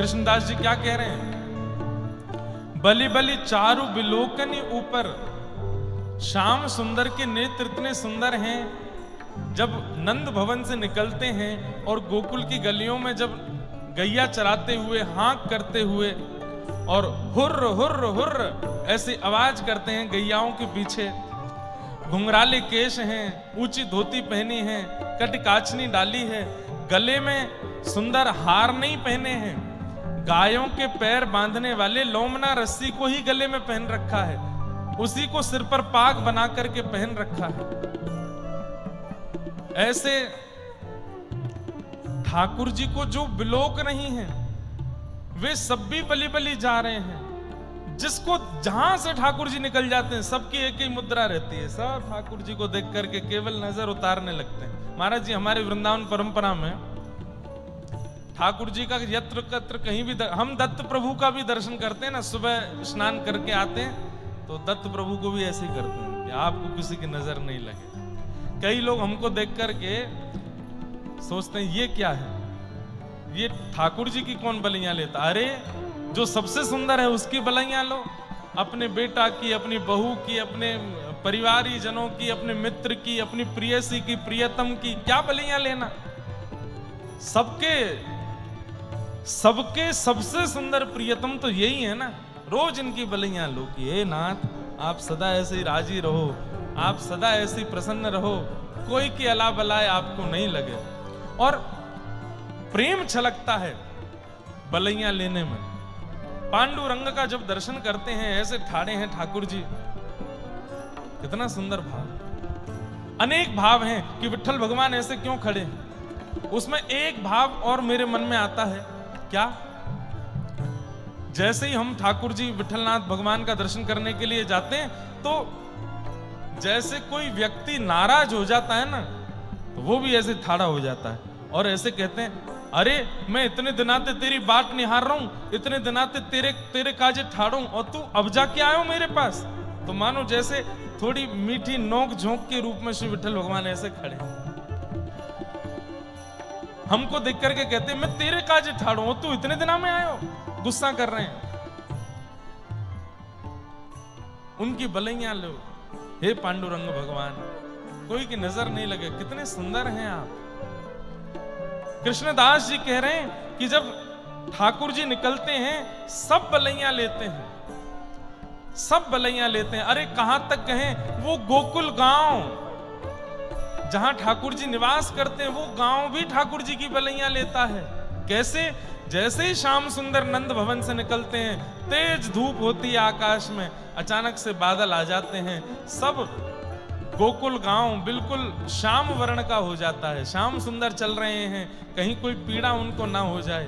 कृष्णदास जी क्या कह रहे हैं? बलि बलि चारु बिलोकनि ऊपर, श्याम सुंदर के नेत्र इतने सुंदर हैं। जब नंद भवन से निकलते हैं और गोकुल की गलियों में जब गैया चराते हुए, हाँक करते हुए और हुर्र हुर्र हुर्र ऐसी आवाज करते हैं गैयाओं के पीछे, घुंघराले केश हैं, ऊंची धोती पहनी है, कटकाचनी डाली है, गले में सुंदर हार नहीं पहने हैं, गायों के पैर बांधने वाले लोमना रस्सी को ही गले में पहन रखा है, उसी को सिर पर पाग बना करके पहन रखा है। ऐसे ठाकुर जी को जो बिलोक नहीं है, वे सब भी बलि बलि जा रहे हैं। जिसको जहां से ठाकुर जी निकल जाते हैं, सबकी एक ही मुद्रा रहती है, सब ठाकुर जी को देख करके केवल नजर उतारने लगते हैं। महाराज जी, हमारे वृंदावन परंपरा में ठाकुर जी का यत्र कत्र कहीं भी हम दत्त प्रभु का भी दर्शन करते हैं ना, सुबह स्नान करके आते हैं तो दत्त प्रभु को भी ऐसे ही करते हैं कि आपको किसी की नजर नहीं लगे। कई लोग हमको देख करके सोचते हैं ये क्या है, ये ठाकुर जी की कौन बलियां लेता? अरे जो सबसे सुंदर है उसकी बलियां लो, अपने बेटा की, अपनी बहू की, अपने परिवारी जनों की, अपने मित्र की, अपनी प्रियसी की, प्रियतम की, क्या बलियां लेना? सबके सबसे सुंदर प्रियतम तो यही है ना, रोज इनकी बलियां लो कि हे नाथ आप सदा ऐसे ही राजी रहो, आप सदा ऐसे ही प्रसन्न रहो, कोई की अला बलाए आपको नहीं लगे। और प्रेम छलकता है बलियां लेने में। पांडुरंग का जब दर्शन करते हैं, ऐसे ठाड़े हैं ठाकुर जी, कितना सुंदर भाव। अनेक भाव हैं कि विट्ठल भगवान ऐसे क्यों खड़े हैं। उसमें एक भाव और मेरे मन में आता है, क्या? जैसे ही हम ठाकुर जी विट्ठलनाथ भगवान का दर्शन करने के लिए जाते हैं तो जैसे कोई व्यक्ति नाराज हो जाता है ना, तो वो भी ऐसे ठाड़ा हो जाता है और ऐसे कहते हैं, अरे मैं इतने दिनाते तेरी बाट निहार रहा हूं, इतने दिनाते तेरे काजे ठाड़ू, और तू अब जाके आयो मेरे पास। तो मानो जैसे थोड़ी मीठी नोक झोंक के रूप में श्री विट्ठल भगवान ऐसे खड़े हमको देख करके कहते हैं, मैं तेरे काजे ठाड़ू हूं, तू इतने दिना में आयो। गुस्सा कर रहे हैं। उनकी बलियां लो, हे पांडुरंग भगवान, कोई की नजर नहीं लगे, कितने सुंदर हैं आप। कृष्णदास जी कह रहे हैं कि जब ठाकुर जी निकलते हैं सब बलियां लेते हैं, सब बलियां लेते हैं। अरे कहां तक कहें, वो गोकुल गांव जहां ठाकुर जी निवास करते हैं, वो गांव भी ठाकुर जी की बलियां लेता है। कैसे? जैसे ही श्याम सुंदर नंद भवन से निकलते हैं, तेज धूप होती है आकाश में, अचानक से बादल आ जाते हैं, सब गोकुल गांव बिल्कुल श्याम वर्ण का हो जाता है। श्याम सुंदर चल रहे हैं, कहीं कोई पीड़ा उनको ना हो जाए।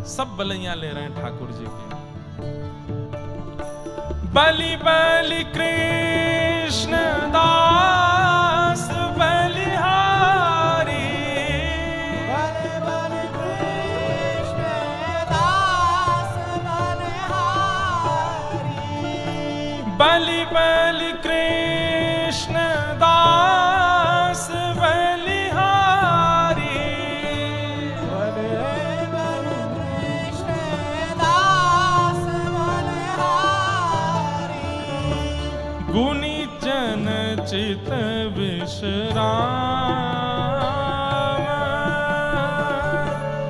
सब बलियां ले रहे हैं ठाकुर जी की। बलि बलि कृष्ण दास बलिहारी, बलि बलि कृष्ण दास बलिहारी, बलि बलि कृष्ण दास बलिहारी, बलि बलि कृष्ण दास बलिहारी, गुनी जन चित विश्राम,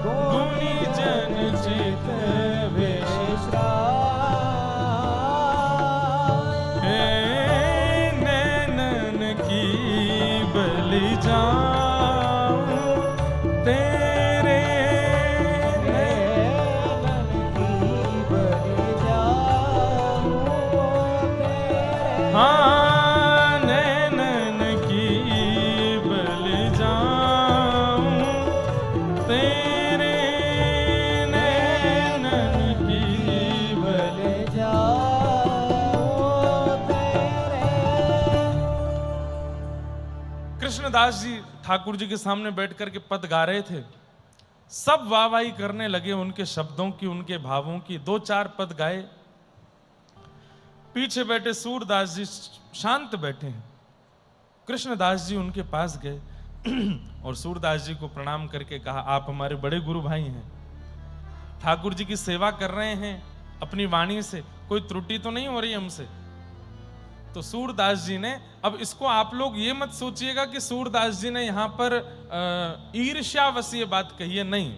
गुनी जन चित विश्राम, हे नैनन की बलि जाऊं तेरे, नैनन की बलि जाऊं तेरे, हाँ नैनन की बलि जाऊं तेरे, नैनन की बलि। बलि जाऊं तेरे। कृष्णदास जी ठाकुर जी के सामने बैठ करके पद गा रहे थे। सब वाहवाही करने लगे उनके शब्दों की, उनके भावों की। दो चार पद गाए, पीछे बैठे सूरदास जी शांत बैठे हैं। कृष्णदास जी उनके पास गए और सूरदास जी को प्रणाम करके कहा, आप हमारे बड़े गुरु भाई हैं, ठाकुर जी की सेवा कर रहे हैं अपनी वाणी से, कोई त्रुटि तो नहीं हो रही हमसे। तो सूरदास जी ने, अब इसको आप लोग ये मत सोचिएगा कि सूरदास जी ने यहां पर ईर्ष्यावश ये बात कही है, नहीं।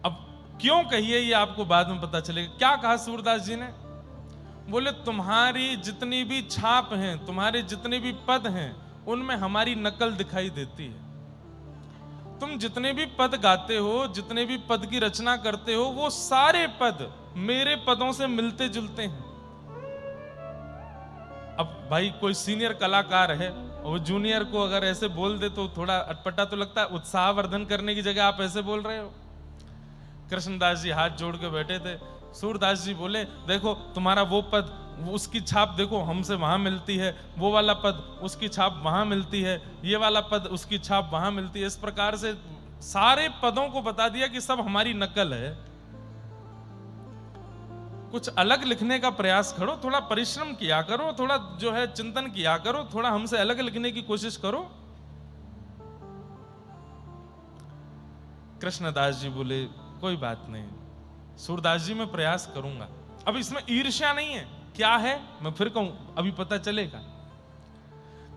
अब क्यों कही है ये आपको बाद में पता चलेगा। क्या कहा सूरदास जी ने? बोले तुम्हारी जितनी भी छाप हैं, तुम्हारे जितने भी पद हैं, उनमें हमारी नकल दिखाई देती है। तुम जितने भी पद गाते हो, जितने भी पद की रचना करते हो, वो सारे पद मेरे पदों से मिलते जुलते हैं। अब भाई कोई सीनियर कलाकार है और वो जूनियर को अगर ऐसे बोल दे तो थोड़ा अटपटा तो लगता है। उत्साहवर्धन करने की जगह आप ऐसे बोल रहे हो। कृष्णदास जी हाथ जोड़ के बैठे थे। सूरदास जी बोले देखो तुम्हारा वो पद, उसकी छाप देखो हमसे वहां मिलती है, वो वाला पद उसकी छाप वहां मिलती है, ये वाला पद उसकी छाप वहां मिलती है। इस प्रकार से सारे पदों को बता दिया कि सब हमारी नकल है। कुछ अलग लिखने का प्रयास करो, थोड़ा परिश्रम किया करो, थोड़ा जो है चिंतन किया करो, थोड़ा हमसे अलग लिखने की कोशिश करो। कृष्णदास जी बोले कोई बात नहीं सूरदास जी, मैं प्रयास करूंगा। अब इसमें ईर्ष्या नहीं है, क्या है मैं फिर कहूं, अभी पता चलेगा।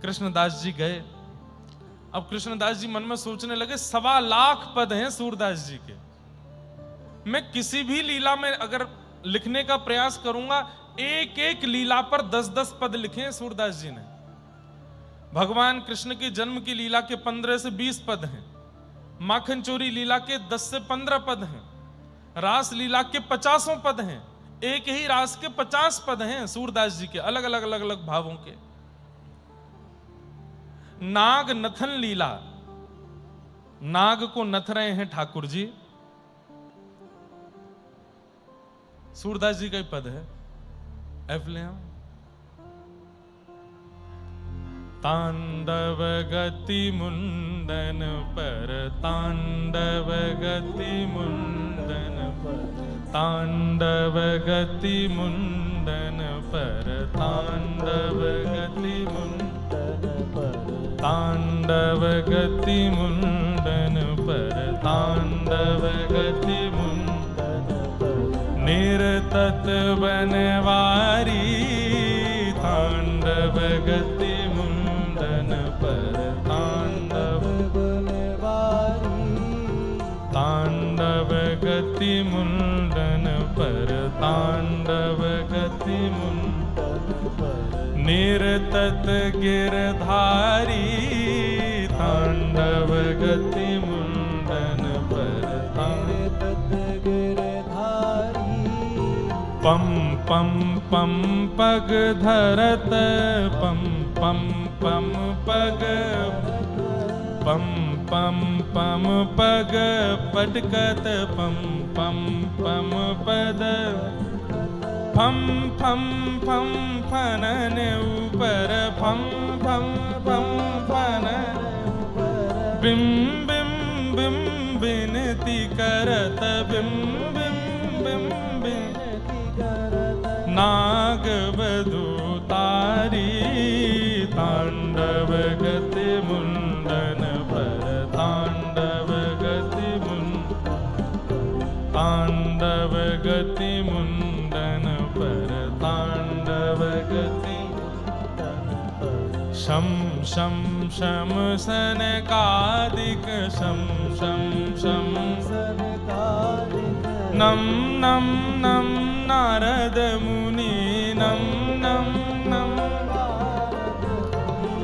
कृष्णदास जी गए। अब कृष्णदास जी मन में सोचने लगे 1.25 लाख पद हैं सूरदास जी के। मैं किसी भी लीला में अगर लिखने का प्रयास करूंगा, एक एक लीला पर 10-10 पद लिखे सूरदास जी ने। भगवान कृष्ण के जन्म की लीला के 15 से 20 पद हैं। माखन चोरी लीला के 10 से 15 पद हैं। रास लीला के 50 पद हैं। एक ही रास के 50 पद हैं सूरदास जी के, अलग अलग अलग अलग भावों के। नाग नथन लीला, नाग को नथ रहे हैं ठाकुर जी, सूरदास जी का ही पद है। तांडव गति मुंडन पर, तांडव गति मुंडन पर, तांडव गति मुंडन पर, तांडव गति मुंडन पर, तांडव गति मुंडन पर, तांडव गति मुंडन पर, निरतत बनवारी, तांडव गति मुंडन पर, तांडव बनवारी, तांडव गति मुंडन पर, तांडव गति मुंडन पर, निरतत गिरधारी, तांडव गति मुंडन पर, निरतत गिरधारी, पम पम पम पग धरत, पम पम पम पग, पम पम पम पग पटकत, पम पम पम पद, फम फम फम फनन ऊपर, फम फम फम फनन, बिम बिम बिम बिनती करत, बिम बिम बिम बिनती करत, नाग बधू तारी, तांडव गति मुंडन पर, तांडव गति मुंडन, तांडव गति मुंडन पर, तांडव गति शम शम शम सनकादिक, शम शम शम सनकादिक, नम नम नम नारद मुनि, नम नम नम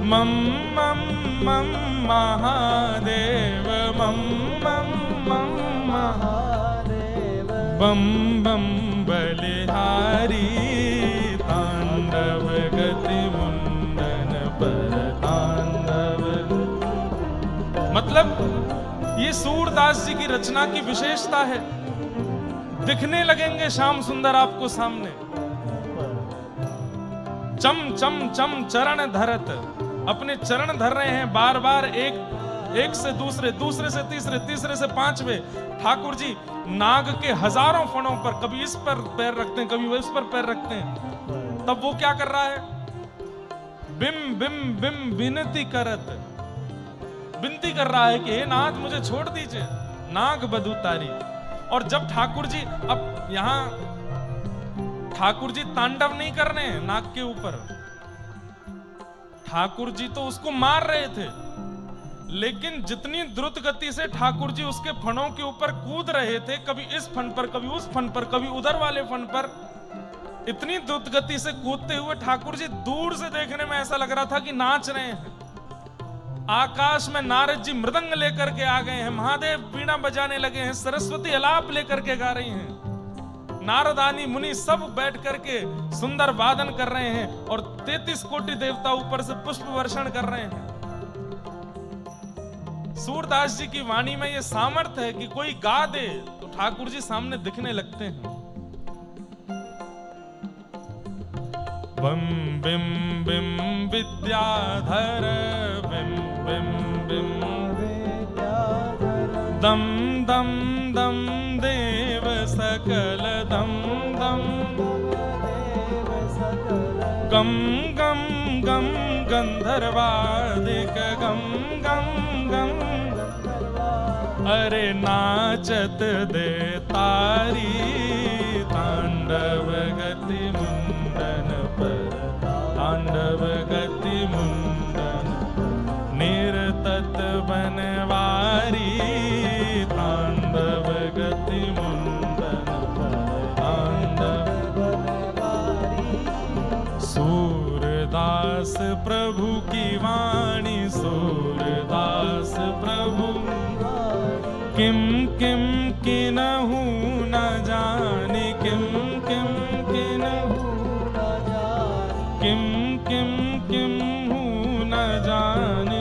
मम मम मम महादेव, मम मम मम महादेव, बम बम बलिहारी, तांडव गति मुंडन पर, तांडव। मतलब ये सूरदास जी की रचना की विशेषता है। दिखने लगेंगे श्याम सुंदर आपको सामने, चम चम चम चरण धरत, अपने चरण धर रहे हैं बार बार, एक से दूसरे, दूसरे से तीसरे, तीसरे से पांचवे। ठाकुर जी नाग के हजारों फणों पर, कभी इस पर पैर रखते हैं, कभी वो इस पर पैर रखते हैं। तब वो क्या कर रहा है? बिम बिम बिम विनती करत, विनती कर रहा है कि हे नाथ मुझे छोड़ दीजिए, नाग बधु तारी। और जब ठाकुर जी, अब यहां ठाकुर जी तांडव नहीं कर रहे हैं नाग के ऊपर, ठाकुर जी तो उसको मार रहे थे, लेकिन जितनी द्रुत गति से ठाकुर जी उसके फणों के ऊपर कूद रहे थे, कभी इस फन पर, कभी उस फन पर, कभी उधर वाले फन पर, इतनी द्रुत गति से कूदते हुए ठाकुर जी दूर से देखने में ऐसा लग रहा था कि नाच रहे हैं। आकाश में नारद जी मृदंग लेकर के आ गए हैं, महादेव वीणा बजाने लगे हैं, सरस्वती अलाप लेकर के गा रही हैं, नारद आदि मुनि सब बैठ करके सुंदर वादन कर रहे हैं, और 33 कोटि देवता ऊपर से पुष्प वर्षण कर रहे हैं। सूरदास जी की वाणी में यह सामर्थ्य है कि कोई गा दे तो ठाकुर जी सामने दिखने लगते हैं। बम बिम बिम विद्याधर बिम बिम बिम दम दम दम देव सकल दम दम गम गम गम गंधर्वादिक गम गम गम, अरे नाचत दे तारी तांडव गति मुंडन पर, तांडव गति मुंडन निरतत बनवारी, तांडव गति मुंडन पर, तांडव बनवारी। सूरदास प्रभु की वाणी, सूरदास प्रभु किम किम किन्हु न जाने, किम किम किन्हु न जाने, किम किम किन्हु न जाने,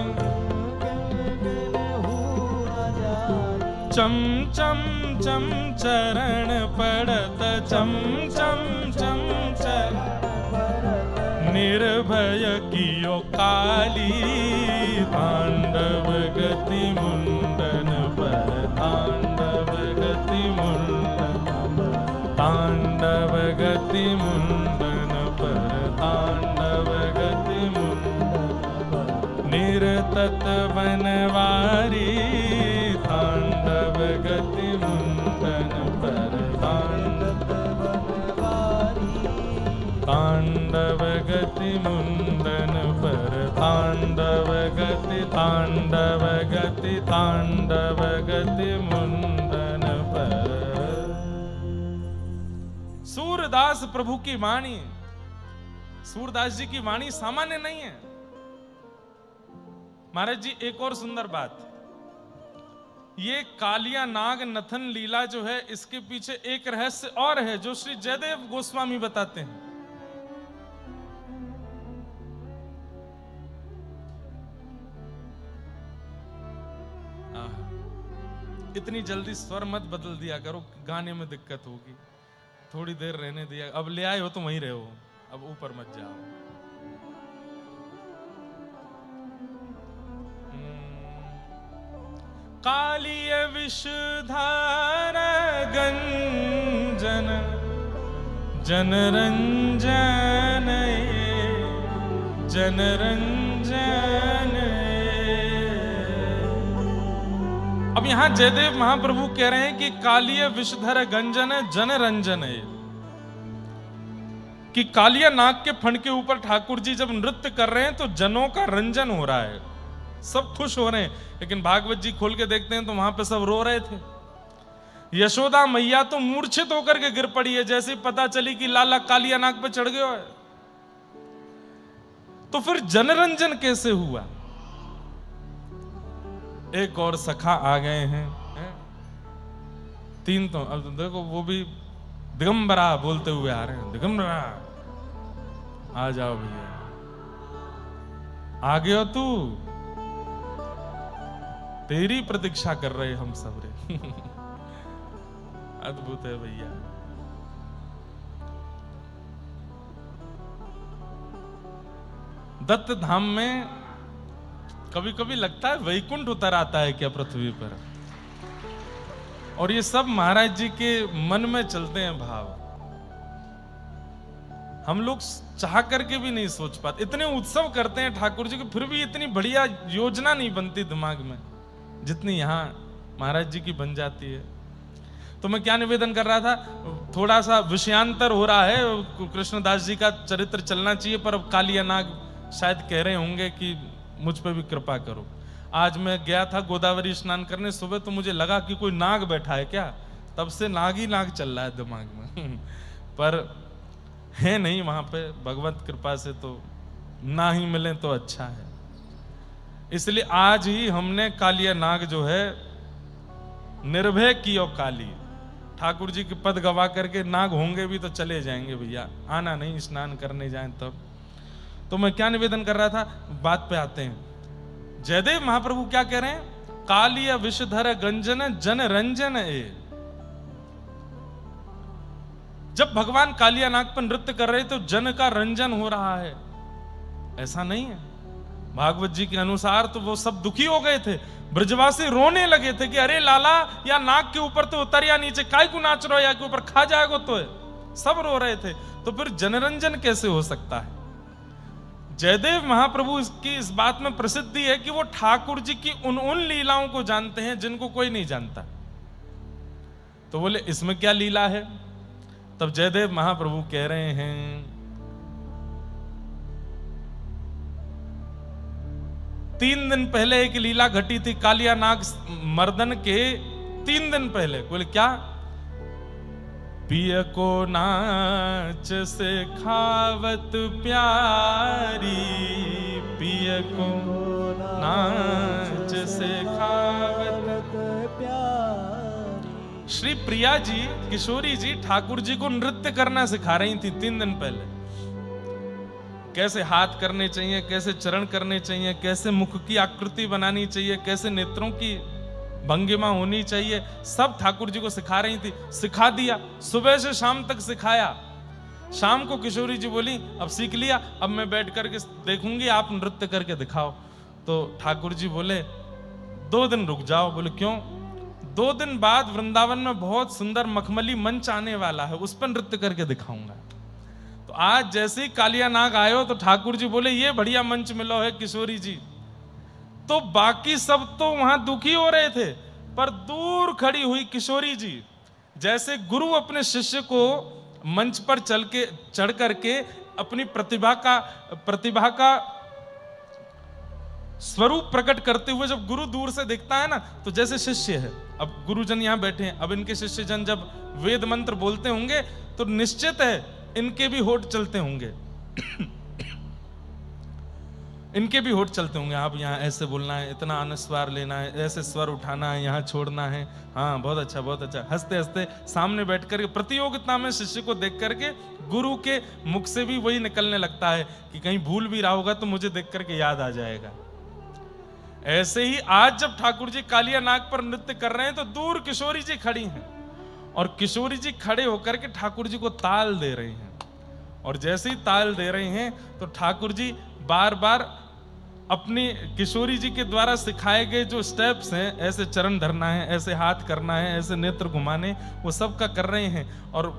चम चम चम चरण पड़त, चम चम चम चरण निर्भय कियो काली, तांडव गति मुंडन पर, तांडव गति मुंडन, तांडव गति मुंडन पर, तांडव गति मुंडन निरतत बनवारी, तांडव गति मुंडन पर, तांडव बनवारी, तांडव गति मुंडन पर, तांडव गति, तांडव गति, तांडव गति मुंडन पर। सूरदास प्रभु की वाणी, सूरदास जी की वाणी सामान्य नहीं है महाराज जी। एक और सुंदर बात, ये कालिया नाग नथन लीला जो है, इसके पीछे एक रहस्य और है जो श्री जयदेव गोस्वामी बताते हैं। इतनी जल्दी स्वर मत बदल दिया करो, गाने में दिक्कत होगी, थोड़ी देर रहने दिया। अब ले आए हो तो वहीं रहो, अब ऊपर मत जाओ। कालिय विषधार गंजन जनरंजन जनरंजन। अब यहां जयदेव महाप्रभु कह रहे हैं कि कालिय विषधर गंजन जनरंजन है, कि कालिया नाग के फण के ऊपर ठाकुर जी जब नृत्य कर रहे हैं तो जनों का रंजन हो रहा है, सब खुश हो रहे हैं। लेकिन भागवत जी खोल के देखते हैं तो वहां पे सब रो रहे थे। यशोदा मैया तो मूर्छित होकर के गिर पड़ी है जैसे पता चली कि लाला कालिया नाग पे चढ़ गया है। तो फिर जनरंजन कैसे हुआ? एक और सखा आ गए हैं, तीन तो अब देखो वो भी दिगंबरा बोलते हुए आ रहे हैं। दिगंबरा आ जाओ भैया, आ गए हो तू, तेरी प्रतीक्षा कर रहे हम सब रे। अद्भुत है भैया। दत्त धाम में कभी कभी लगता है वैकुंठ उतर आता है क्या पृथ्वी पर, और ये सब महाराज जी के मन में चलते हैं भाव। हम लोग चाह करके भी नहीं सोच पाते। इतने उत्सव करते हैं ठाकुर जी के, फिर भी इतनी बढ़िया योजना नहीं बनती दिमाग में जितनी यहाँ महाराज जी की बन जाती है। तो मैं क्या निवेदन कर रहा था, थोड़ा सा विषयांतर हो रहा है, कृष्णदास जी का चरित्र चलना चाहिए, पर अब कालिया नाग शायद कह रहे होंगे कि मुझ पर भी कृपा करो। आज मैं गया था गोदावरी स्नान करने सुबह, तो मुझे लगा कि कोई नाग बैठा है क्या, तब से नाग ही नाग चल रहा है दिमाग में पर है नहीं वहां पे, भगवत कृपा से तो ना ही मिले तो अच्छा है। इसलिए आज ही हमने कालिया नाग जो है निर्भय की और काली, ठाकुर जी के पद गवा करके नाग होंगे भी तो चले जाएंगे भैया, आना नहीं, स्नान करने जाएं तब। तो मैं क्या निवेदन कर रहा था, बात पे आते हैं। जयदेव महाप्रभु क्या कह रहे हैं, कालिया विषधर गंजन जन रंजन ए। जब भगवान कालिया नाग पर नृत्य कर रहे तो जन का रंजन हो रहा है, ऐसा नहीं है। भागवत जी के अनुसार तो वो सब दुखी हो गए थे, ब्रजवासी रोने लगे थे कि अरे लाला, या नाग के ऊपर तो उतर या नीचे, काय को नाच रहो, या के ऊपर खा जाएगा तो है। सब रो रहे थे, तो फिर जनरंजन कैसे हो सकता है। जयदेव महाप्रभु की इस बात में प्रसिद्धि है कि वो ठाकुर जी की उन लीलाओं को जानते हैं जिनको कोई नहीं जानता। तो बोले इसमें क्या लीला है, तब जयदेव महाप्रभु कह रहे हैं, 3 दिन पहले एक लीला घटी थी कालिया नाग मर्दन के 3 दिन पहले। बोले क्या, पिय को नाच से खावत प्यारी, पिय को नाच से खावत प्यारी। श्री प्रिया जी, किशोरी जी ठाकुर जी को नृत्य करना सिखा रही थी 3 दिन पहले। कैसे हाथ करने चाहिए, कैसे चरण करने चाहिए, कैसे मुख की आकृति बनानी चाहिए, कैसे नेत्रों की भंगिमा होनी चाहिए, सब ठाकुर जी को सिखा रही थी। सिखा दिया, सुबह से शाम तक सिखाया। शाम को किशोरी जी बोली अब सीख लिया, अब मैं बैठ करके देखूंगी, आप नृत्य करके दिखाओ। तो ठाकुर जी बोले 2 दिन रुक जाओ। बोले क्यों, 2 दिन बाद वृंदावन में बहुत सुंदर मखमली मंच आने वाला है, उस पर नृत्य करके दिखाऊंगा। तो आज जैसे ही कालिया नाग आयो तो ठाकुर जी बोले ये बढ़िया मंच मिलो है किशोरी जी। तो बाकी सब तो वहां दुखी हो रहे थे, पर दूर खड़ी हुई किशोरी जी, जैसे गुरु अपने शिष्य को मंच पर चढ़ करके अपनी प्रतिभा का स्वरूप प्रकट करते हुए जब गुरु दूर से दिखता है ना, तो जैसे शिष्य है, अब गुरुजन यहां बैठे हैं, अब इनके शिष्यजन जब वेद मंत्र बोलते होंगे तो निश्चित है इनके भी होठ चलते होंगे इनके भी होठ चलते होंगे, आप यहाँ ऐसे बोलना है, इतना अनुस्वार लेना है, ऐसे स्वर उठाना है, यहाँ छोड़ना है, हाँ बहुत अच्छा बहुत अच्छा, हंसते हंसते सामने बैठ करके प्रतियोगिता में शिष्य को देख करके गुरु के मुख से भी वही निकलने लगता है कि कहीं भूल भी रहा होगा तो मुझे देख करके याद आ जाएगा। ऐसे ही आज जब ठाकुर जी कालिया नाग पर नृत्य कर रहे हैं तो दूर किशोरी जी खड़ी हैं, और किशोरी जी खड़े होकर के ठाकुर जी को ताल दे रहे हैं। और जैसे ही ताल दे रहे हैं तो ठाकुर जी बार बार अपनी किशोरी जी के द्वारा सिखाए गए जो स्टेप्स हैं, ऐसे चरण धरना है, ऐसे हाथ करना है, ऐसे नेत्र घुमाने, वो सब का कर रहे हैं। और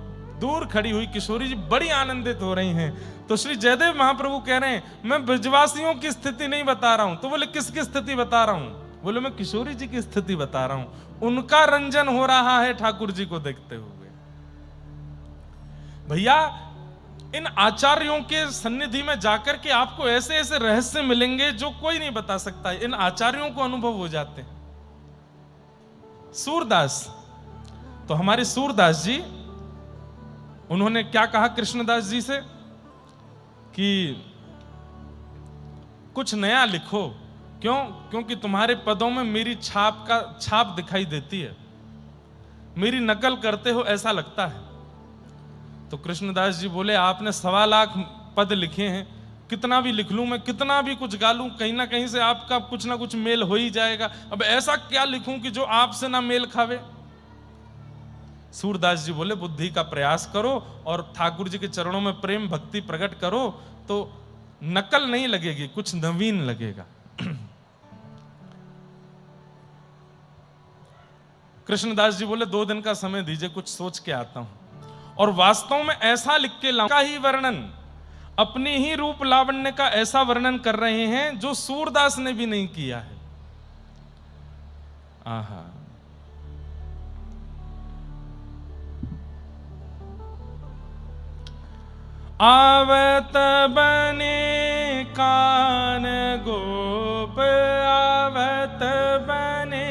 दूर खड़ी हुई किशोरी जी बड़ी आनंदित हो रही हैं। तो श्री जयदेव महाप्रभु कह रहे हैं मैं ब्रजवासियों की स्थिति नहीं बता रहा हूं। तो बोले किसकी स्थिति बता रहा हूं? बोले मैं किशोरी जी की स्थिति बता रहा हूं, उनका रंजन हो रहा है ठाकुर जी को देखते हुए। भैया इन आचार्यों के सन्निधि में जाकर के आपको ऐसे ऐसे रहस्य मिलेंगे जो कोई नहीं बता सकता है, इन आचार्यों को अनुभव हो जाते हैं। सूरदास, तो हमारे सूरदास जी, उन्होंने क्या कहा कृष्णदास जी से कि कुछ नया लिखो, क्यों? क्योंकि तुम्हारे पदों में मेरी छाप दिखाई देती है, मेरी नकल करते हो ऐसा लगता है। तो कृष्णदास जी बोले आपने 1.25 लाख पद लिखे हैं, कितना भी लिख लूं मैं, कितना भी कुछ गा लूं, कहीं ना कहीं से आपका कुछ ना कुछ मेल हो ही जाएगा। अब ऐसा क्या लिखूं कि जो आपसे ना मेल खावे? सूरदास जी बोले बुद्धि का प्रयास करो और ठाकुर जी के चरणों में प्रेम भक्ति प्रकट करो, तो नकल नहीं लगेगी, कुछ नवीन लगेगा। कृष्णदास जी बोले 2 दिन का समय दीजिए, कुछ सोच के आता हूं। और वास्तव में ऐसा लिख के लाऊंगा ही वर्णन अपनी ही रूप लावण्य का ऐसा वर्णन कर रहे हैं जो सूरदास ने भी नहीं किया है। आहा, आवत बने कान गोप, आवत बने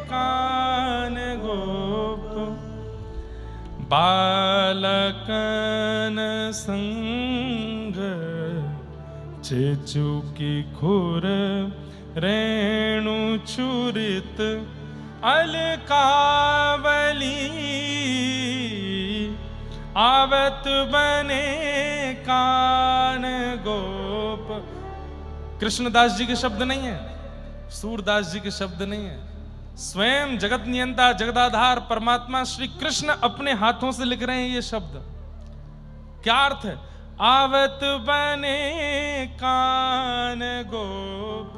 कान गोप, बालकन संग चेचुकी खुर रेणु छुरित अलकावली, आवत बने कान गोप। कृष्णदास जी के शब्द नहीं है, सूरदास जी के शब्द नहीं है, स्वयं जगत नियंता जगदाधार परमात्मा श्री कृष्ण अपने हाथों से लिख रहे हैं ये शब्द। क्या अर्थ है? आवत बने कान गोप।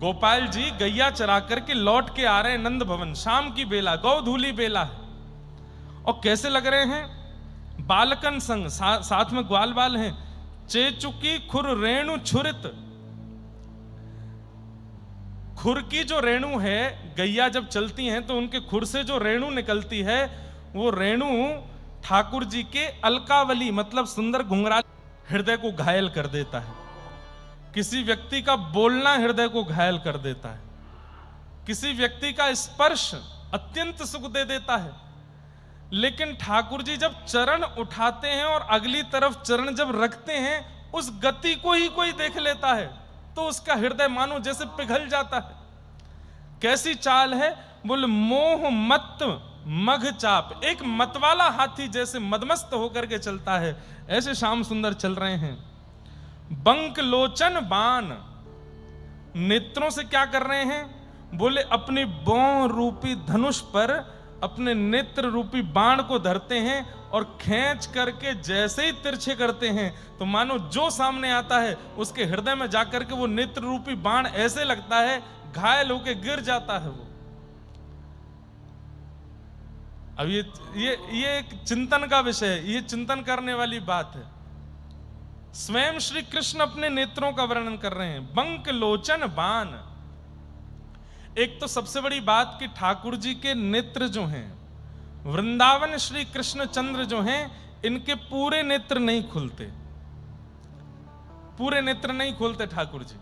गोपाल जी गैया चरा करके लौट के आ रहे हैं नंद भवन, शाम की बेला, गौधूली बेला है, और कैसे लग रहे हैं? बालकन संग, साथ में ग्वाल बाल हैं, चेचुकी खुर रेणु छुरित। खुर की जो रेणु है, गैया जब चलती हैं तो उनके खुर से जो रेणु निकलती है, वो रेणु ठाकुर जी के अलकावली मतलब सुंदर घुंघराल हृदय को घायल कर देता है। किसी व्यक्ति का बोलना हृदय को घायल कर देता है, किसी व्यक्ति का स्पर्श अत्यंत सुख दे देता है। लेकिन ठाकुर जी जब चरण उठाते हैं और अगली तरफ चरण जब रखते हैं, उस गति को ही कोई देख लेता है तो उसका हृदय मानो जैसे पिघल जाता है। कैसी चाल है? बोले मोह मत मघ चाप। एक मतवाला हाथी जैसे मदमस्त होकर के चलता है, ऐसे श्याम सुंदर चल रहे हैं। बंक लोचन बाण, नेत्रों से क्या कर रहे हैं? बोले अपनी बौं रूपी धनुष पर अपने नेत्र रूपी बाण को धरते हैं और खींच करके जैसे ही तिरछे करते हैं तो मानो जो सामने आता है उसके हृदय में जाकर के वो नेत्र रूपी बाण ऐसे लगता है घायल होके गिर जाता है वो। अब ये एक चिंतन का विषय है, ये चिंतन करने वाली बात है। स्वयं श्री कृष्ण अपने नेत्रों का वर्णन कर रहे हैं, बंक लोचन बाण। एक तो सबसे बड़ी बात कि ठाकुर जी के नेत्र जो हैं, वृंदावन श्री कृष्ण चंद्र जो हैं, इनके पूरे नेत्र नहीं खुलते, पूरे नेत्र नहीं खोलते ठाकुर जी,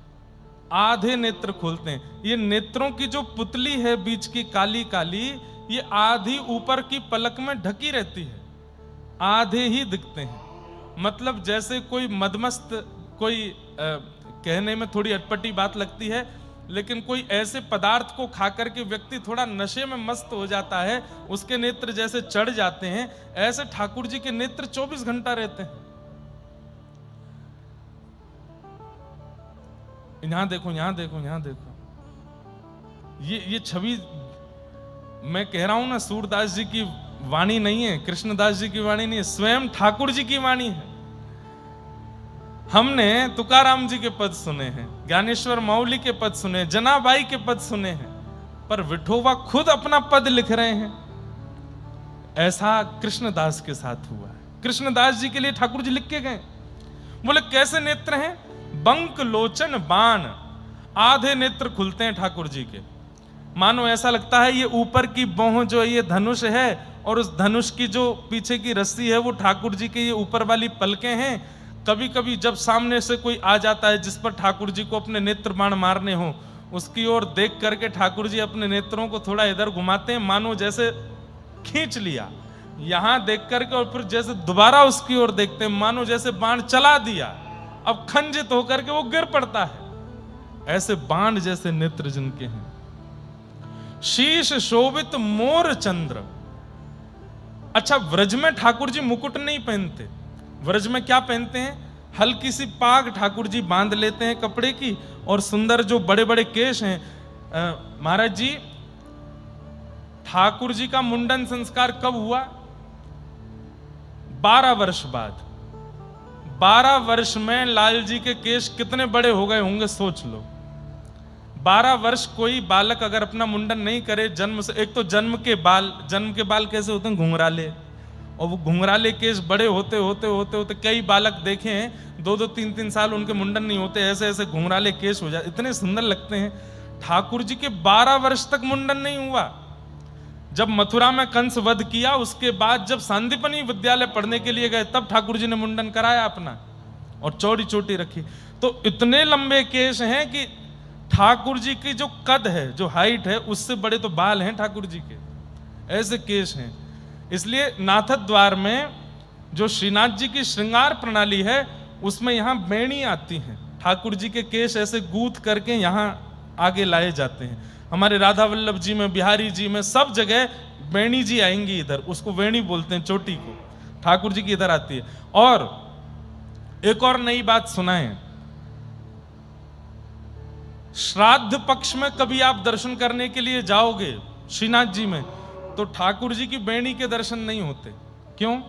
आधे नेत्र खोलते हैं। ये नेत्रों की जो पुतली है बीच की काली काली, ये आधी ऊपर की पलक में ढकी रहती है, आधे ही दिखते हैं। मतलब जैसे कोई मदमस्त, कोई कहने में थोड़ी अटपटी बात लगती है, लेकिन कोई ऐसे पदार्थ को खाकर के व्यक्ति थोड़ा नशे में मस्त हो जाता है, उसके नेत्र जैसे चढ़ जाते हैं, ऐसे ठाकुर जी के नेत्र 24 घंटा रहते हैं। यहां देखो, यहां देखो, यहां देखो, ये छवि मैं कह रहा हूं ना, सूरदास जी की वाणी नहीं है, कृष्णदास जी की वाणी नहीं है, स्वयं ठाकुर जी की वाणी है। हमने तुकाराम जी के पद सुने हैं, ज्ञानेश्वर माउली के पद सुने, जनाबाई के पद सुने हैं, पर विठोबा खुद अपना पद लिख रहे हैं। ऐसा कृष्णदास के साथ हुआ है। कृष्णदास जी के लिए ठाकुर जी लिख के गए। बोले कैसे नेत्र हैं? बंक लोचन बाण, आधे नेत्र खुलते हैं ठाकुर जी के, मानो ऐसा लगता है ये ऊपर की बौं जो ये धनुष है, और उस धनुष की जो पीछे की रस्सी है वो ठाकुर जी के ये ऊपर वाली पलकें हैं। कभी कभी जब सामने से कोई आ जाता है जिस पर ठाकुर जी को अपने नेत्र बाण मारने हो, उसकी ओर देख करके ठाकुर जी अपने नेत्रों को थोड़ा इधर घुमाते हैं, मानो जैसे खींच लिया, यहां देख करके और फिर जैसे दोबारा उसकी ओर देखते हैं, मानो जैसे बाण चला दिया, अब खंजित होकर के वो गिर पड़ता है। ऐसे बाण जैसे नेत्र जिनके हैं। शीश शोभित मोर चंद्र। अच्छा, व्रज में ठाकुर जी मुकुट नहीं पहनते, व्रज में क्या पहनते हैं? हल्की सी पाग ठाकुर जी बांध लेते हैं कपड़े की, और सुंदर जो बड़े बड़े केश हैं। महाराज जी, ठाकुर जी का मुंडन संस्कार कब हुआ? 12 वर्ष बाद। 12 वर्ष में लाल जी के केश कितने बड़े हो गए होंगे, सोच लो। 12 वर्ष कोई बालक अगर अपना मुंडन नहीं करे जन्म से, एक तो जन्म के बाल कैसे होते हैं? घुंघराले, और वो घुंघराले केस बड़े होते होते होते होते कई बालक देखे हैं 2-2 3-3 साल उनके मुंडन नहीं होते, ऐसे ऐसे घुंघराले केस हो जाते, इतने सुंदर लगते हैं। ठाकुर जी के 12 वर्ष तक मुंडन नहीं हुआ। जब मथुरा में कंस वध किया उसके बाद जब सांदीपनि विद्यालय पढ़ने के लिए गए तब ठाकुर जी ने मुंडन कराया अपना और चौड़ी चोटी रखी। तो इतने लंबे केश हैं कि ठाकुर जी की जो कद है, जो हाइट है, उससे बड़े तो बाल हैं ठाकुर जी के, ऐसे केश हैं। इसलिए नाथद द्वार में जो श्रीनाथ जी की श्रृंगार प्रणाली है उसमें यहां बेणी आती है, ठाकुर जी के केश ऐसे गूंथ करके यहां आगे लाए जाते हैं। हमारे राधा वल्लभ जी में, बिहारी जी में, सब जगह बेणी जी आएंगी इधर, उसको वेणी बोलते हैं चोटी को, ठाकुर जी की इधर आती है। और एक और नई बात सुनाएं, श्राद्ध पक्ष में कभी आप दर्शन करने के लिए जाओगे श्रीनाथ जी में तो ठाकुर जी की बेणी के दर्शन नहीं होते। क्यों?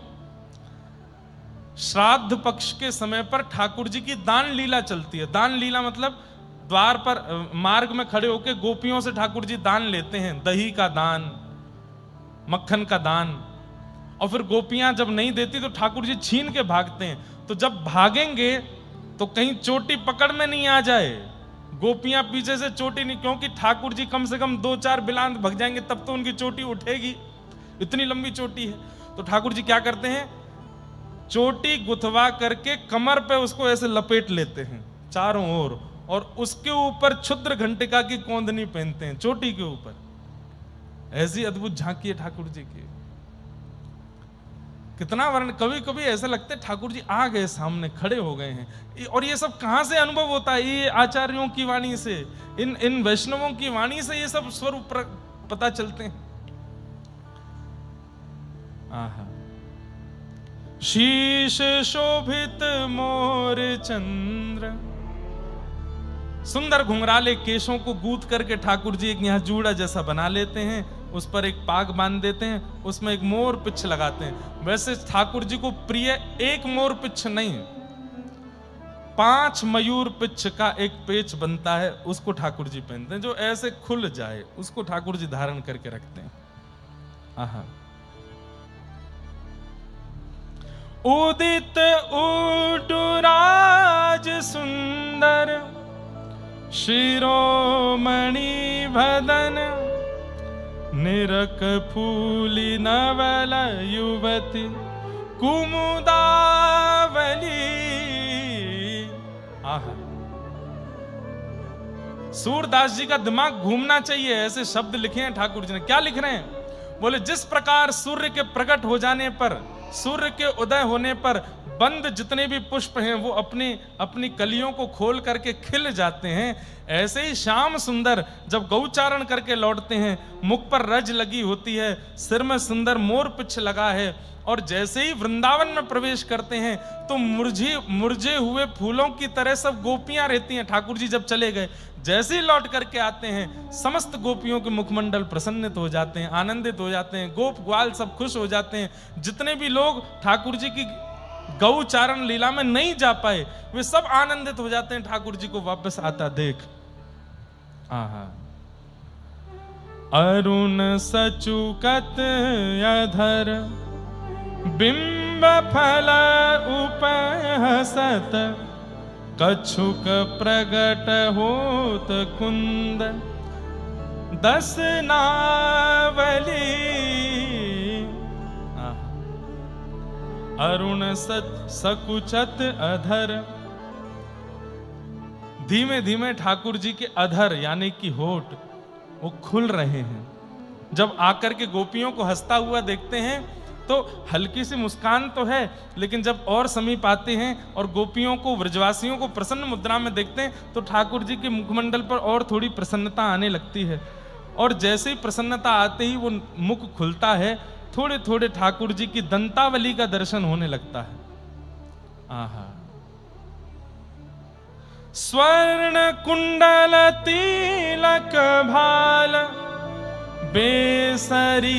श्राद्ध पक्ष के समय पर ठाकुर जी की दान लीला चलती है। दान लीला मतलब द्वार पर मार्ग में खड़े होकर गोपियों से ठाकुर जी दान लेते हैं, दही का दान, मक्खन का दान, और फिर गोपियां जब नहीं देती तो ठाकुर जी छीन के भागते हैं। तो जब भागेंगे तो कहीं चोटी पकड़ में नहीं आ जाए, गोपियां पीछे से चोटी नहीं, क्योंकि ठाकुर जी कम से कम 2-4 बिलांत भग जाएंगे तब तो उनकी चोटी उठेगी, इतनी लंबी चोटी है। तो ठाकुर जी क्या करते हैं, चोटी गुथवा करके कमर पे उसको ऐसे लपेट लेते हैं चारों ओर, और उसके ऊपर क्षुद्र घंटिका की कोंदनी पहनते हैं चोटी के ऊपर। ऐसी अद्भुत झांकी है ठाकुर जी की, कितना वर्ण। कभी कभी ऐसा लगता है ठाकुर जी आ गए सामने, खड़े हो गए हैं। और ये सब कहां से अनुभव होता है? ये आचार्यों की वाणी से, इन वैष्णवों की वाणी से ये सब स्वरूप पता चलते हैं। आहा, शीश शोभित मोर चंद्र, सुंदर घुंघराले केशों को गूंथ करके ठाकुर जी एक यहाँ जूड़ा जैसा बना लेते हैं, उस पर एक पाग बांध देते हैं, उसमें एक मोर पिच्छ लगाते हैं। वैसे ठाकुर जी को प्रिय एक मोर पिच्छ नहीं, 5 मयूर पिच्छ का एक पेच बनता है, उसको ठाकुर जी पहनते हैं, जो ऐसे खुल जाए उसको ठाकुर जी धारण करके रखते हैं। आहा, उदित उटुराज सुंदर शिरोमणि भदन, निरक फूली नवल युवती कुमुदावली। आहा, सूरदास जी का दिमाग घूमना चाहिए। ऐसे शब्द लिखे हैं ठाकुर जी ने। क्या लिख रहे हैं? बोले, जिस प्रकार सूर्य के प्रकट हो जाने पर, सूर्य के उदय होने पर बंद जितने भी पुष्प हैं वो अपनी अपनी कलियों को खोल करके खिल जाते हैं, ऐसे ही श्याम सुंदर जब गौचारण करके लौटते हैं, मुख पर रज लगी होती है, सिर में सुंदर मोर पिच्छ लगा है, और जैसे ही वृंदावन में प्रवेश करते हैं तो मुरझे हुए फूलों की तरह सब गोपियां रहती हैं। ठाकुर जी जब चले गए, जैसे ही लौट करके आते हैं, समस्त गोपियों के मुखमंडल प्रसन्नित हो जाते हैं, आनंदित हो जाते हैं, गोप ग्वाल सब खुश हो जाते हैं। जितने भी लोग ठाकुर जी की गौचारण लीला में नहीं जा पाए वे सब आनंदित हो जाते हैं ठाकुर जी को वापस आता देख। आहा, अरुण सचुकत अधर बिंब फल उपहसत, कछुक प्रगट होत कुंद 10 नावली। अरुण सकुचत अधर, धीमे धीमे ठाकुर जी के अधर यानी कि होठ वो खुल रहे हैं। जब आकर के गोपियों को हंसता हुआ देखते हैं तो हल्की सी मुस्कान तो है, लेकिन जब और समीप आते हैं और गोपियों को, व्रजवासियों को प्रसन्न मुद्रा में देखते हैं तो ठाकुर जी के मुखमंडल पर और थोड़ी प्रसन्नता आने लगती है। और जैसे ही प्रसन्नता आते ही वो मुख खुलता है, थोड़े थोड़े ठाकुर जी की दंतावली का दर्शन होने लगता है। आहा, स्वर्ण कुंडल तिलक भाल बेसरी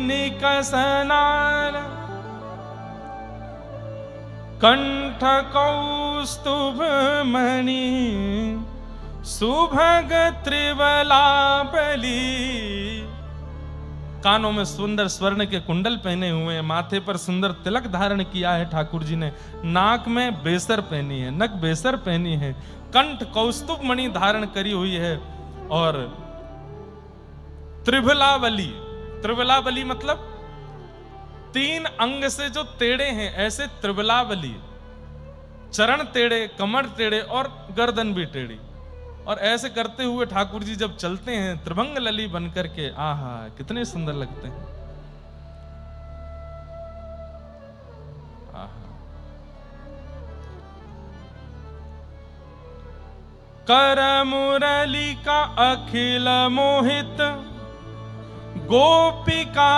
निकसनार, कंठ कौस्तुभ मणि सुभग त्रिवला बली। कानों में सुंदर स्वर्ण के कुंडल पहने हुए हैं, माथे पर सुंदर तिलक धारण किया है ठाकुर जी ने, नाक में बेसर पहनी है, नक बेसर पहनी है, कंठ कौस्तुभ मणि धारण करी हुई है, और त्रिभुलावली, त्रिभुलावली मतलब 3 अंग से जो टेढ़े हैं, ऐसे त्रिभुलावली, चरण टेढ़े, कमर टेढ़े और गर्दन भी टेढ़ी, और ऐसे करते हुए ठाकुर जी जब चलते हैं त्रिभंग लली बनकर के, आहा कितने सुंदर लगते हैं। आहा। कर मुरली का अखिल मोहित, गोपिका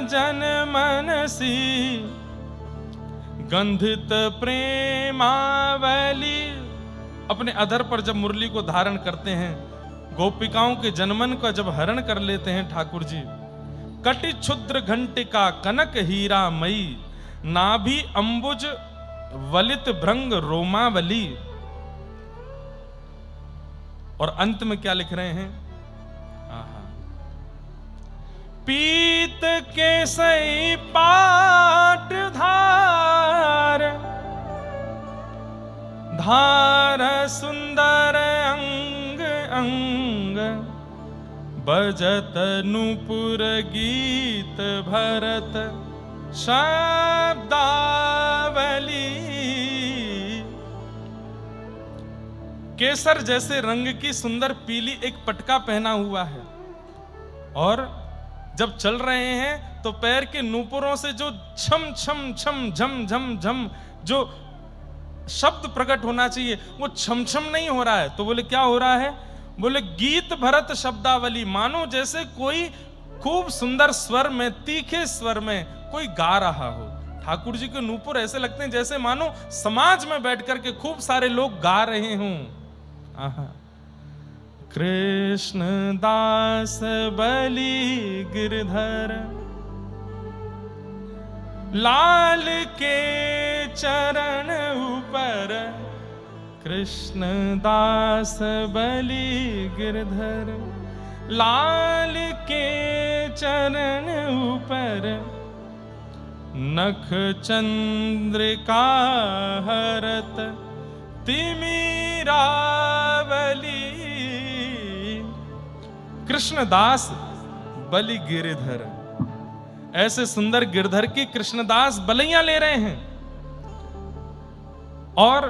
जन मनसी, गंधित प्रेमावली। अपने अधर पर जब मुरली को धारण करते हैं, गोपिकाओं के जनमन का जब हरण कर लेते हैं ठाकुर जी, कटि क्षुद्र घंटिका कनक हीरा मई, नाभि अंबुज वलित भृंग रोमावली। और अंत में क्या लिख रहे हैं? आहा। पीत के सई पाट धार, धार सुंदर अंग अंग, बजत नूपुर गीत भरत शब्दावली। केसर जैसे रंग की सुंदर पीली एक पटका पहना हुआ है, और जब चल रहे हैं तो पैर के नूपुरों से जो छम छम छम झम झम झम जो शब्द प्रकट होना चाहिए वो छम छम नहीं हो रहा है। तो बोले क्या हो रहा है? बोले गीत भरत शब्दावली, मानो जैसे कोई खूब सुंदर स्वर में, तीखे स्वर में कोई गा रहा हो। ठाकुर जी के नूपुर ऐसे लगते हैं जैसे मानो समाज में बैठ करके खूब सारे लोग गा रहे हों। आहा। कृष्ण दास बलि गिरधर, लाल के चरण ऊपर, कृष्ण दास बलि गिरधर, लाल के चरण ऊपर, नख चंद्रिका हरत तिमिरावली। कृष्णदास बलि गिरधर, ऐसे सुंदर गिरधर की कृष्णदास बलैया ले रहे हैं, और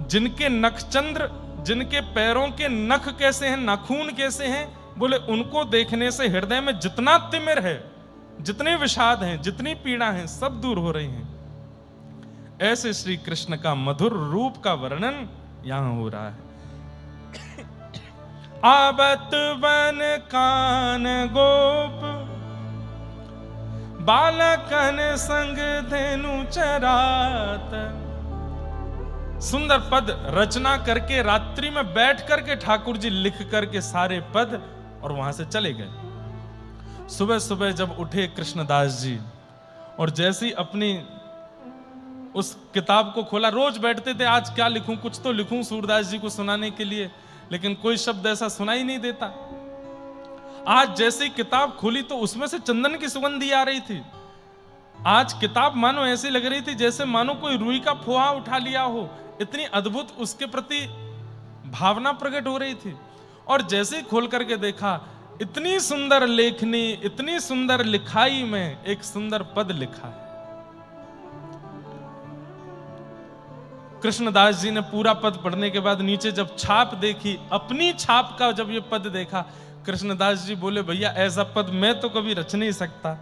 जिनके नखचंद्र, जिनके पैरों के नख कैसे हैं, नाखून कैसे हैं, बोले उनको देखने से हृदय में जितना तिमिर है, जितने विषाद हैं, जितनी पीड़ा है, सब दूर हो रही हैं। ऐसे श्री कृष्ण का मधुर रूप का वर्णन यहां हो रहा है। आबत बन कान गोप, बालकन संग धेनु चरात। सुंदर पद रचना करके रात्रि में बैठ करके ठाकुर जी लिख करके सारे पद, और वहां से चले गए। सुबह सुबह जब उठे कृष्णदास जी, और जैसे ही अपनी उस किताब को खोला, रोज बैठते थे आज क्या लिखूं, कुछ तो लिखूं सूरदास जी को सुनाने के लिए, लेकिन कोई शब्द ऐसा सुनाई नहीं देता। आज जैसे किताब खोली तो उसमें से चंदन की सुगंधी आ रही थी। आज किताब मानो ऐसी लग रही थी जैसे मानो कोई रुई का फोहा उठा लिया हो, इतनी अद्भुत उसके प्रति भावना प्रकट हो रही थी। और जैसे ही खोल करके देखा, इतनी सुंदर लेखनी, इतनी सुंदर लिखाई में एक सुंदर पद लिखा है। कृष्णदास जी ने पूरा पद पढ़ने के बाद नीचे जब छाप देखी, अपनी छाप का जब ये पद देखा, कृष्णदास जी बोले भैया ऐसा पद मैं तो कभी रच नहीं सकता।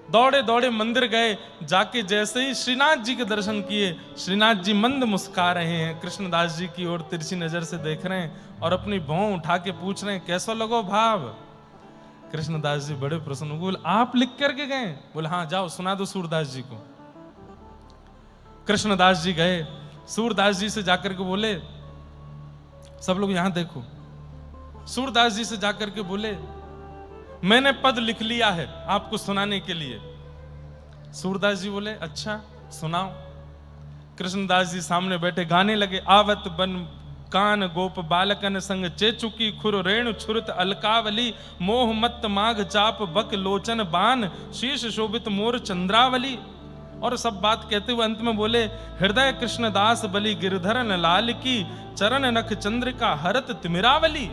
दौड़े दौड़े मंदिर गए, जाके जैसे ही श्रीनाथ जी के दर्शन किए, श्रीनाथ जी मंद मुस्कुरा रहे हैं, कृष्णदास जी की ओर तिरछी नजर से देख रहे हैं और अपनी भौं उठा के पूछ रहे हैं कैसा लगो भाव। कृष्णदास जी बड़े प्रसन्न, बोले आप लिख करके गए? बोले हाँ, जाओ सुना दो सूरदास जी को। कृष्णदास जी गए, सूरदास जी से जाकर के बोले सब लोग यहां देखो। सूरदास जी से जाकर के बोले मैंने पद लिख लिया है आपको सुनाने के लिए। सूरदास जी बोले अच्छा सुनाओ। कृष्णदास जी सामने बैठे गाने लगे, आवत बन कान गोप बालकन संग चेचुकी खुर रेणु छुरत अलकावली मोह मत्त माघ चाप बक लोचन बान शीश शोभित मोर चंद्रावली। और सब बात कहते हुए अंत में बोले हृदय कृष्णदास बलि गिरधरन लाल की चरण नख चंद्रिका हरत तिमिरावली।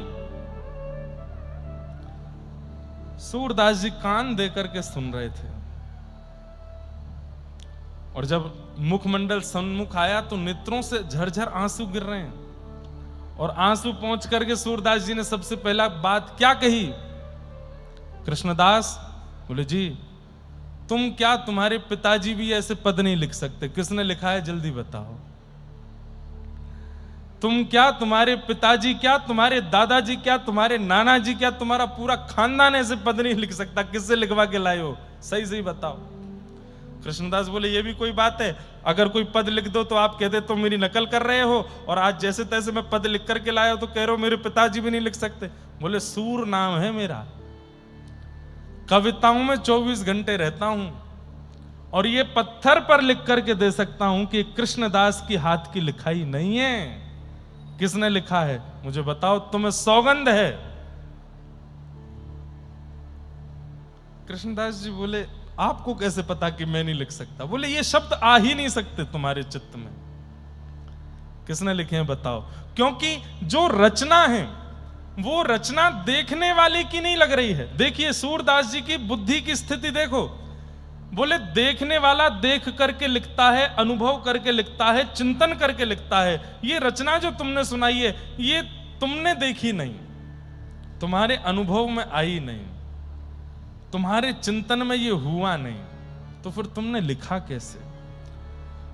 सूरदास जी कान देकर के सुन रहे थे और जब मुखमंडल सन्मुख आया तो नेत्रों से झरझर आंसू गिर रहे हैं। और आंसू पहुंच करके सूरदास जी ने सबसे पहला बात क्या कही? कृष्णदास बोले जी तुम क्या, तुम्हारे पिताजी भी ऐसे पद नहीं लिख सकते? किसने लिखा है जल्दी बताओ। तुम क्या, तुम्हारे पिताजी क्या, तुम्हारे दादाजी क्या, तुम्हारे नाना जी क्या, तुम्हारा पूरा खानदान ऐसे पद नहीं लिख सकता? किससे लिखवा के लाए हो? सही सही बताओ। कृष्णदास बोले ये भी कोई बात है? अगर कोई पद लिख दो तो आप कहते तुम मेरी नकल कर रहे हो, और आज जैसे तैसे मैं पद लिख करके लाया हो तो कह रहे हो मेरे पिताजी भी नहीं लिख सकते। बोले सूर नाम है मेरा, कविताओं में 24 घंटे रहता हूं और ये पत्थर पर लिख करके दे सकता हूं कि कृष्णदास की हाथ की लिखाई नहीं है। किसने लिखा है मुझे बताओ, तुम्हें सौगंध है। कृष्णदास जी बोले आपको कैसे पता कि मैं नहीं लिख सकता? बोले ये शब्द आ ही नहीं सकते तुम्हारे चित्त में। किसने लिखे हैं बताओ? क्योंकि जो रचना है वो रचना देखने वाले की नहीं लग रही है। देखिए सूरदास जी की बुद्धि की स्थिति देखो। बोले देखने वाला देख करके लिखता है, अनुभव करके लिखता है, चिंतन करके लिखता है। ये रचना जो तुमने सुनाई है ये तुमने देखी नहीं, तुम्हारे अनुभव में आई नहीं, तुम्हारे चिंतन में ये हुआ नहीं, तो फिर तुमने लिखा कैसे?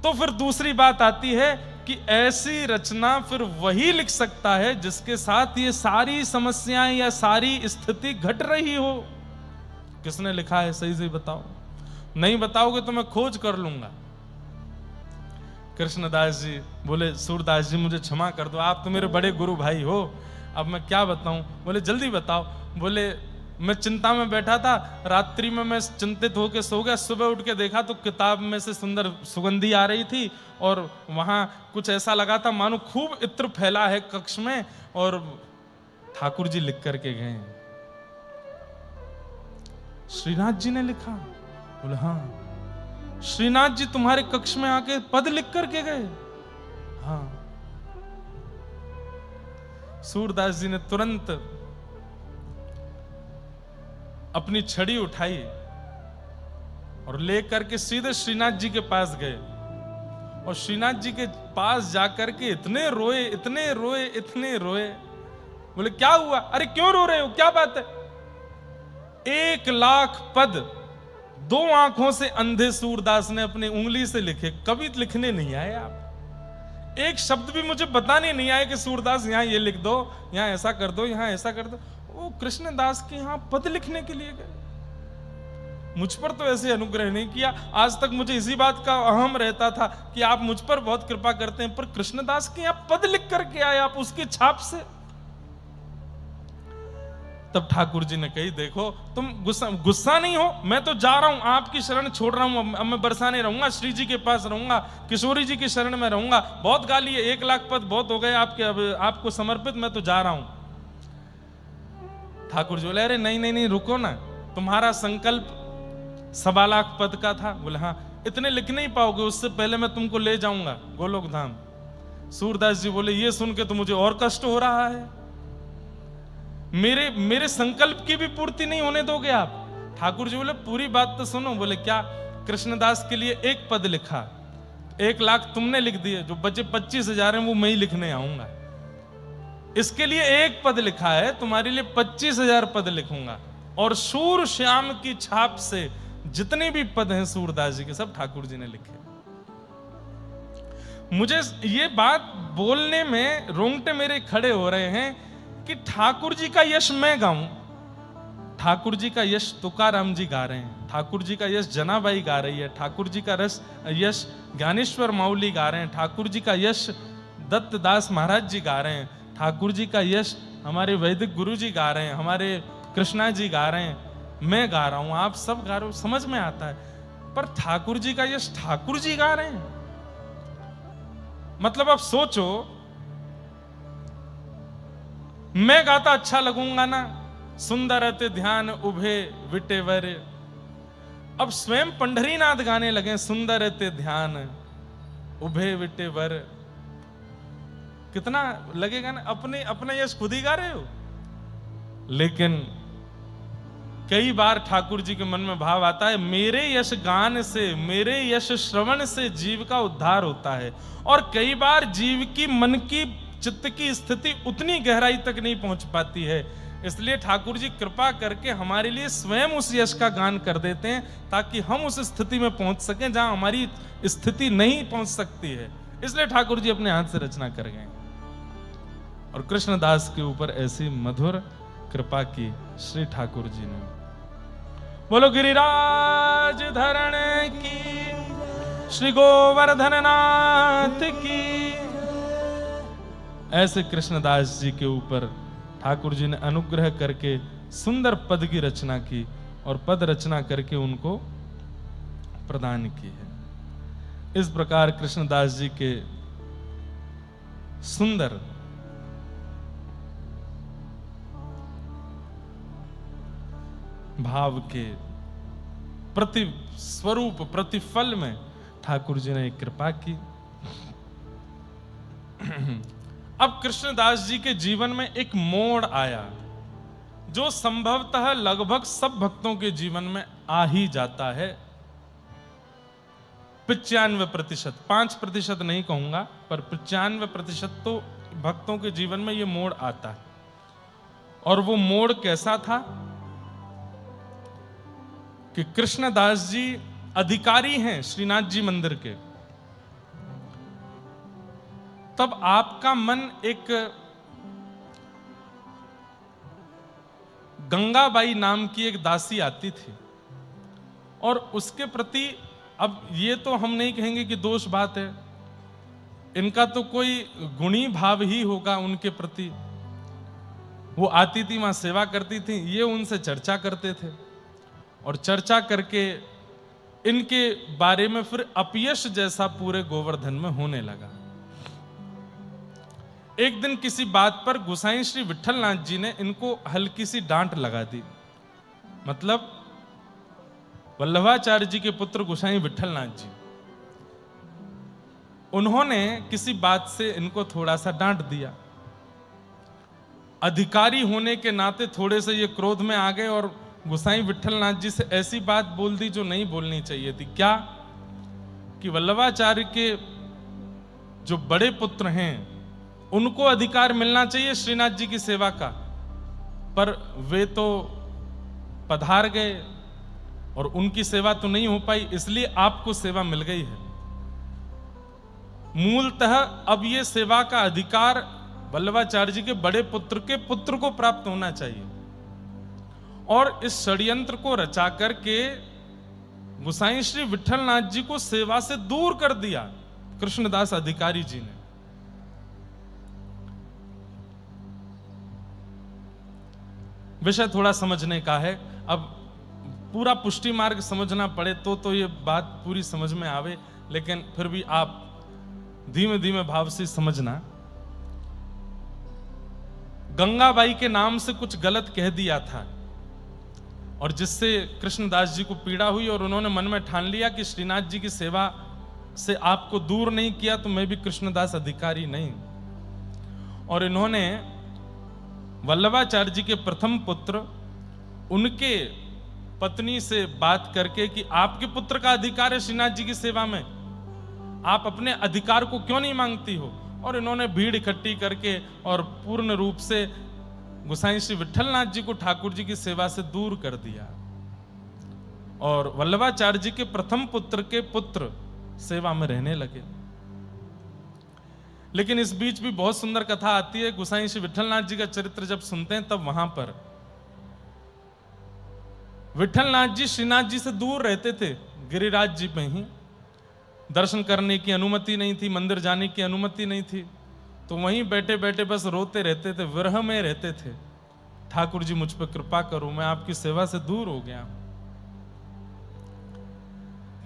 तो फिर दूसरी बात आती है कि ऐसी रचना फिर वही लिख सकता है जिसके साथ ये सारी समस्याएं या सारी स्थिति घट रही हो। किसने लिखा है सही से बताओ। नहीं बताओगे तो मैं खोज कर लूंगा। कृष्णदास जी बोले सूरदास जी मुझे क्षमा कर दो, आप तो मेरे बड़े गुरु भाई हो, अब मैं क्या बताऊं? बोले जल्दी बताओ। बोले मैं चिंता में बैठा था, रात्रि में मैं चिंतित होकर सो गया, सुबह उठ के देखा तो किताब में से सुंदर सुगंधी आ रही थी और वहां कुछ ऐसा लगा था मानो खूब इत्र फैला है कक्ष में, और ठाकुर जी लिख करके गए। श्रीनाथ जी ने लिखा? बोले हाँ। श्रीनाथ जी तुम्हारे कक्ष में आके पद लिख करके गए? हाँ। सूरदास जी ने तुरंत अपनी छड़ी उठाई और लेकर के सीधे श्रीनाथ जी के पास गए, और श्रीनाथ जी के पास जाकर के इतने रोए, इतने रोए, इतने रोए। बोले क्या हुआ? अरे क्यों रो रहे हो, क्या बात है? 1,00,000 पद 2 आंखों से अंधे सूरदास ने अपनी उंगली से लिखे। कभी लिखने नहीं आए आप, एक शब्द भी मुझे बताने नहीं आए कि सूरदास यहां ये लिख दो, यहां ऐसा कर दो, यहां ऐसा कर दो। वो कृष्णदास के यहां पद लिखने के लिए गए। मुझ पर तो ऐसे अनुग्रह नहीं किया। आज तक मुझे इसी बात का अहम रहता था कि आप मुझ पर बहुत कृपा करते हैं, पर कृष्णदास के यहां पद लिख करके आए आप उसकी छाप से। तब ठाकुर जी ने कही देखो तुम गुस्सा नहीं हो, मैं तो जा रहा हूं, आपकी शरण छोड़ रहा हूं। अब मैं बरसाने रहूंगा, श्री जी के पास रहूंगा, किशोरी जी की शरण में रहूंगा। बहुत गाली है, 1,00,000 पद बहुत हो गए आपके, अब आपको समर्पित, मैं तो जा रहा हूं। ठाकुर जी बोले अरे नहीं नहीं नहीं रुको ना, तुम्हारा संकल्प 1,25,000 पद का था। बोले हाँ, इतने लिख नहीं पाओगे, उससे पहले मैं तुमको ले जाऊंगा गोलोक धाम। सूरदास जी बोले ये सुन के तो मुझे और कष्ट हो रहा है, मेरे संकल्प की भी पूर्ति नहीं होने दोगे आप? ठाकुर जी बोले पूरी बात तो सुनो। बोले क्या? कृष्णदास के लिए 1 पद लिखा, 1,00,000 तुमने लिख दिए, जो बचे 25,000 हैं वो मैं ही लिखने आऊंगा। इसके लिए 1 पद लिखा है, तुम्हारे लिए 25,000 पद लिखूंगा। और सूर श्याम की छाप से जितने भी पद हैं सूरदास जी के सब ठाकुर जी ने लिखे। मुझे ये बात बोलने में रोंगटे मेरे खड़े हो रहे हैं कि ठाकुर जी का यश मैं गाऊं। ठाकुर जी का यश तुकाराम जी गा रहे हैं, ठाकुर जी का यश जनाबाई गा रही है, ठाकुर जी का यश ज्ञानेश्वर माउली गा रहे हैं, ठाकुर जी का यश दत्तदास महाराज जी गा रहे हैं, ठाकुर जी का यश हमारे वैदिक गुरु जी गा रहे हैं, हमारे कृष्णा जी गा रहे हैं, मैं गा रहा हूं, आप सब गा रहे हो, समझ में आता है। पर ठाकुर जी का यश ठाकुर जी गा रहे हैं, मतलब आप सोचो मैं गाता अच्छा लगूंगा ना, सुंदर अति ध्यान उभे विटेवर। अब स्वयं पंढरीनाथ गाने लगे, सुंदर अति ध्यान उभे विटेवर। कितना लगेगा ना, अपने अपना यश खुद ही गा रहे हो। लेकिन कई बार ठाकुर जी के मन में भाव आता है, मेरे यश गान से, मेरे यश श्रवण से जीव का उद्धार होता है। और कई बार जीव की मन की चित्त की स्थिति उतनी गहराई तक नहीं पहुंच पाती है, इसलिए ठाकुर जी कृपा करके हमारे लिए स्वयं उस यश का गान कर देते हैं, ताकि हम उस स्थिति में पहुंच सकें जहां हमारी स्थिति नहीं पहुंच सकती है। इसलिए ठाकुर जी अपने हाथ से रचना कर गए और कृष्णदास के ऊपर ऐसी मधुर कृपा की श्री ठाकुर जी ने। बोलो गिरिराज धरण की, श्री गोवर्धन नाथ की। ऐसे कृष्णदास जी के ऊपर ठाकुर जी ने अनुग्रह करके सुंदर पद की रचना की और पद रचना करके उनको प्रदान की है। इस प्रकार कृष्णदास जी के सुंदर भाव के प्रति स्वरूप प्रतिफल में ठाकुर जी ने कृपा की। अब कृष्णदास जी के जीवन में एक मोड़ आया, जो संभवतः लगभग सब भक्तों के जीवन में आ ही जाता है। 95%, 5% नहीं कहूंगा, पर 95% तो भक्तों के जीवन में यह मोड़ आता है। और वो मोड़ कैसा था कि कृष्णदास जी अधिकारी हैं श्रीनाथ जी मंदिर के। तब आपका मन एक गंगाबाई नाम की एक दासी आती थी, और उसके प्रति, अब ये तो हम नहीं कहेंगे कि दोष बात है, इनका तो कोई गुणी भाव ही होगा उनके प्रति। वो आती थी, वहां सेवा करती थी, ये उनसे चर्चा करते थे, और चर्चा करके इनके बारे में फिर अपयश जैसा पूरे गोवर्धन में होने लगा। एक दिन किसी बात पर गोसाई श्री विठलनाथ जी ने इनको हल्की सी डांट लगा दी। मतलब वल्लभाचार्य जी के पुत्र गोसाई विठलनाथ जी, उन्होंने किसी बात से इनको थोड़ा सा डांट दिया। अधिकारी होने के नाते थोड़े से ये क्रोध में आ गए और गोसाई विठलनाथ जी से ऐसी बात बोल दी जो नहीं बोलनी चाहिए थी। क्या कि वल्लभाचार्य के जो बड़े पुत्र हैं उनको अधिकार मिलना चाहिए श्रीनाथ जी की सेवा का, पर वे तो पधार गए और उनकी सेवा तो नहीं हो पाई, इसलिए आपको सेवा मिल गई है। मूलतः अब ये सेवा का अधिकार वल्लभाचार्य जी के बड़े पुत्र के पुत्र को प्राप्त होना चाहिए। और इस षड्यंत्र को रचा करके गोसाई श्री विठलनाथ जी को सेवा से दूर कर दिया कृष्णदास अधिकारी जी ने। विषय थोड़ा समझने का है, अब पूरा पुष्टि मार्ग समझना पड़े तो ये बात पूरी समझ में आवे, लेकिन फिर भी आप धीमे धीमे भाव से समझना। गंगाबाई के नाम से कुछ गलत कह दिया था, और जिससे कृष्णदास जी को पीड़ा हुई, और उन्होंने मन में ठान लिया कि श्रीनाथ जी की सेवा से आपको दूर नहीं किया तो मैं भी कृष्णदास अधिकारी नहीं। और इन्होंने वल्लभाचार्य जी के प्रथम पुत्र, उनके पत्नी से बात करके कि आपके पुत्र का अधिकार है श्रीनाथ जी की सेवा में, आप अपने अधिकार को क्यों नहीं मांगती हो। और इन्होंने भीड़ इकट्ठी करके और पूर्ण रूप से गोसाई श्री विठलनाथ जी को ठाकुर जी की सेवा से दूर कर दिया, और वल्लभाचार्य जी के प्रथम पुत्र के पुत्र सेवा में रहने लगे। लेकिन इस बीच भी बहुत सुंदर कथा आती है। गोसाई श्री विठलनाथ जी का चरित्र जब सुनते हैं तब वहां पर विठलनाथ जी श्रीनाथ जी से दूर रहते थे, गिरिराज जी में ही। दर्शन करने की अनुमति नहीं थी, मंदिर जाने की अनुमति नहीं थी, तो वहीं बैठे बैठे बस रोते रहते थे, विरह में रहते थे। ठाकुर जी मुझ पर कृपा करो, मैं आपकी सेवा से दूर हो गया।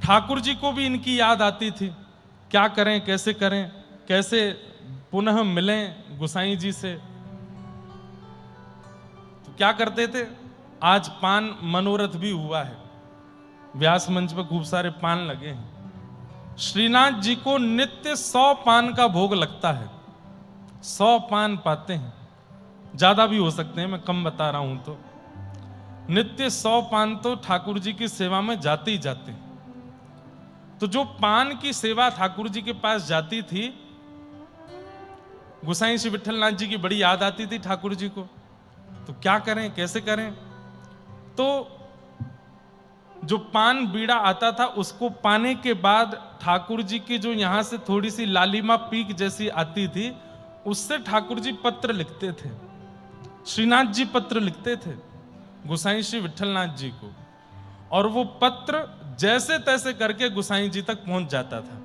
ठाकुर जी को भी इनकी याद आती थी, क्या करें, कैसे पुनः मिलें गोसाई जी से। क्या करते थे, आज पान मनोरथ भी हुआ है, व्यास मंच पर खूब सारे पान लगे हैं। श्रीनाथ जी को नित्य 100 पान का भोग लगता है, 100 पान पाते हैं, ज्यादा भी हो सकते हैं, मैं कम बता रहा हूं। तो नित्य 100 पान तो ठाकुर जी की सेवा में जाते ही जाते हैं। तो जो पान की सेवा ठाकुर जी के पास जाती थी, गोसाई श्री विठलनाथ जी की बड़ी याद आती थी ठाकुर जी को। तो क्या करें, कैसे करें? तो जो पान बीड़ा आता था उसको पाने के बाद ठाकुर जी की जो यहां से थोड़ी सी लालिमा पीक जैसी आती थी, उससे ठाकुर जी पत्र लिखते थे, श्रीनाथ जी पत्र लिखते थे गोसाई श्री विठलनाथ जी को, और वो पत्र जैसे तैसे करके गोसाई जी तक पहुंच जाता था।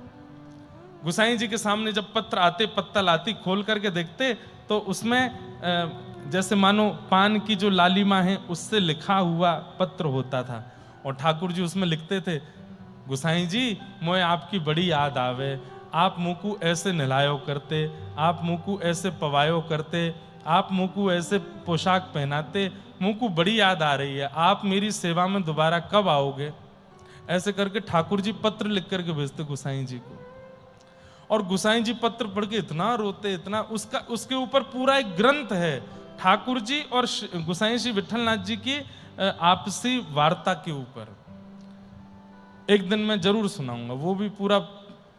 गोसाई जी के सामने जब पत्र आते, पत्तल आती, खोल करके देखते तो उसमें जैसे मानो पान की जो लालिमा है उससे लिखा हुआ पत्र होता था, और ठाकुर जी उसमें लिखते थे, गोसाई जी मोए आपकी बड़ी याद आवे, आप मुकू ऐसे नहलायो करते, आप मुकू ऐसे पवायो करते, आप मुकू ऐसे पोशाक पहनाते, मुकू बड़ी याद आ रही है, आप मेरी सेवा में दोबारा कब आओगे? ऐसे करके ठाकुर जी पत्र लिख करके भेजते गोसाई जी को। और गोसाई जी पत्र पढ़ के इतना रोते, इतना, उसके ऊपर पूरा एक ग्रंथ है ठाकुर जी और गोसाई श्री विठलनाथ जी की आपसी वार्ता के ऊपर। एक दिन मैं जरूर सुनाऊंगा, वो भी पूरा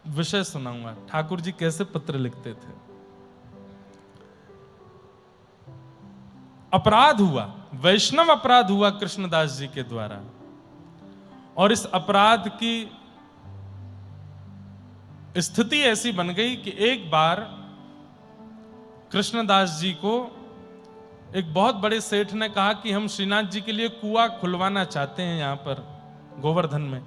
विषय सुनाऊंगा, ठाकुर जी कैसे पत्र लिखते थे। अपराध हुआ, वैष्णव अपराध हुआ कृष्णदास जी के द्वारा, और इस अपराध की स्थिति ऐसी बन गई कि एक बार कृष्णदास जी को एक बहुत बड़े सेठ ने कहा कि हम श्रीनाथ जी के लिए कुआं खुलवाना चाहते हैं यहां पर गोवर्धन में,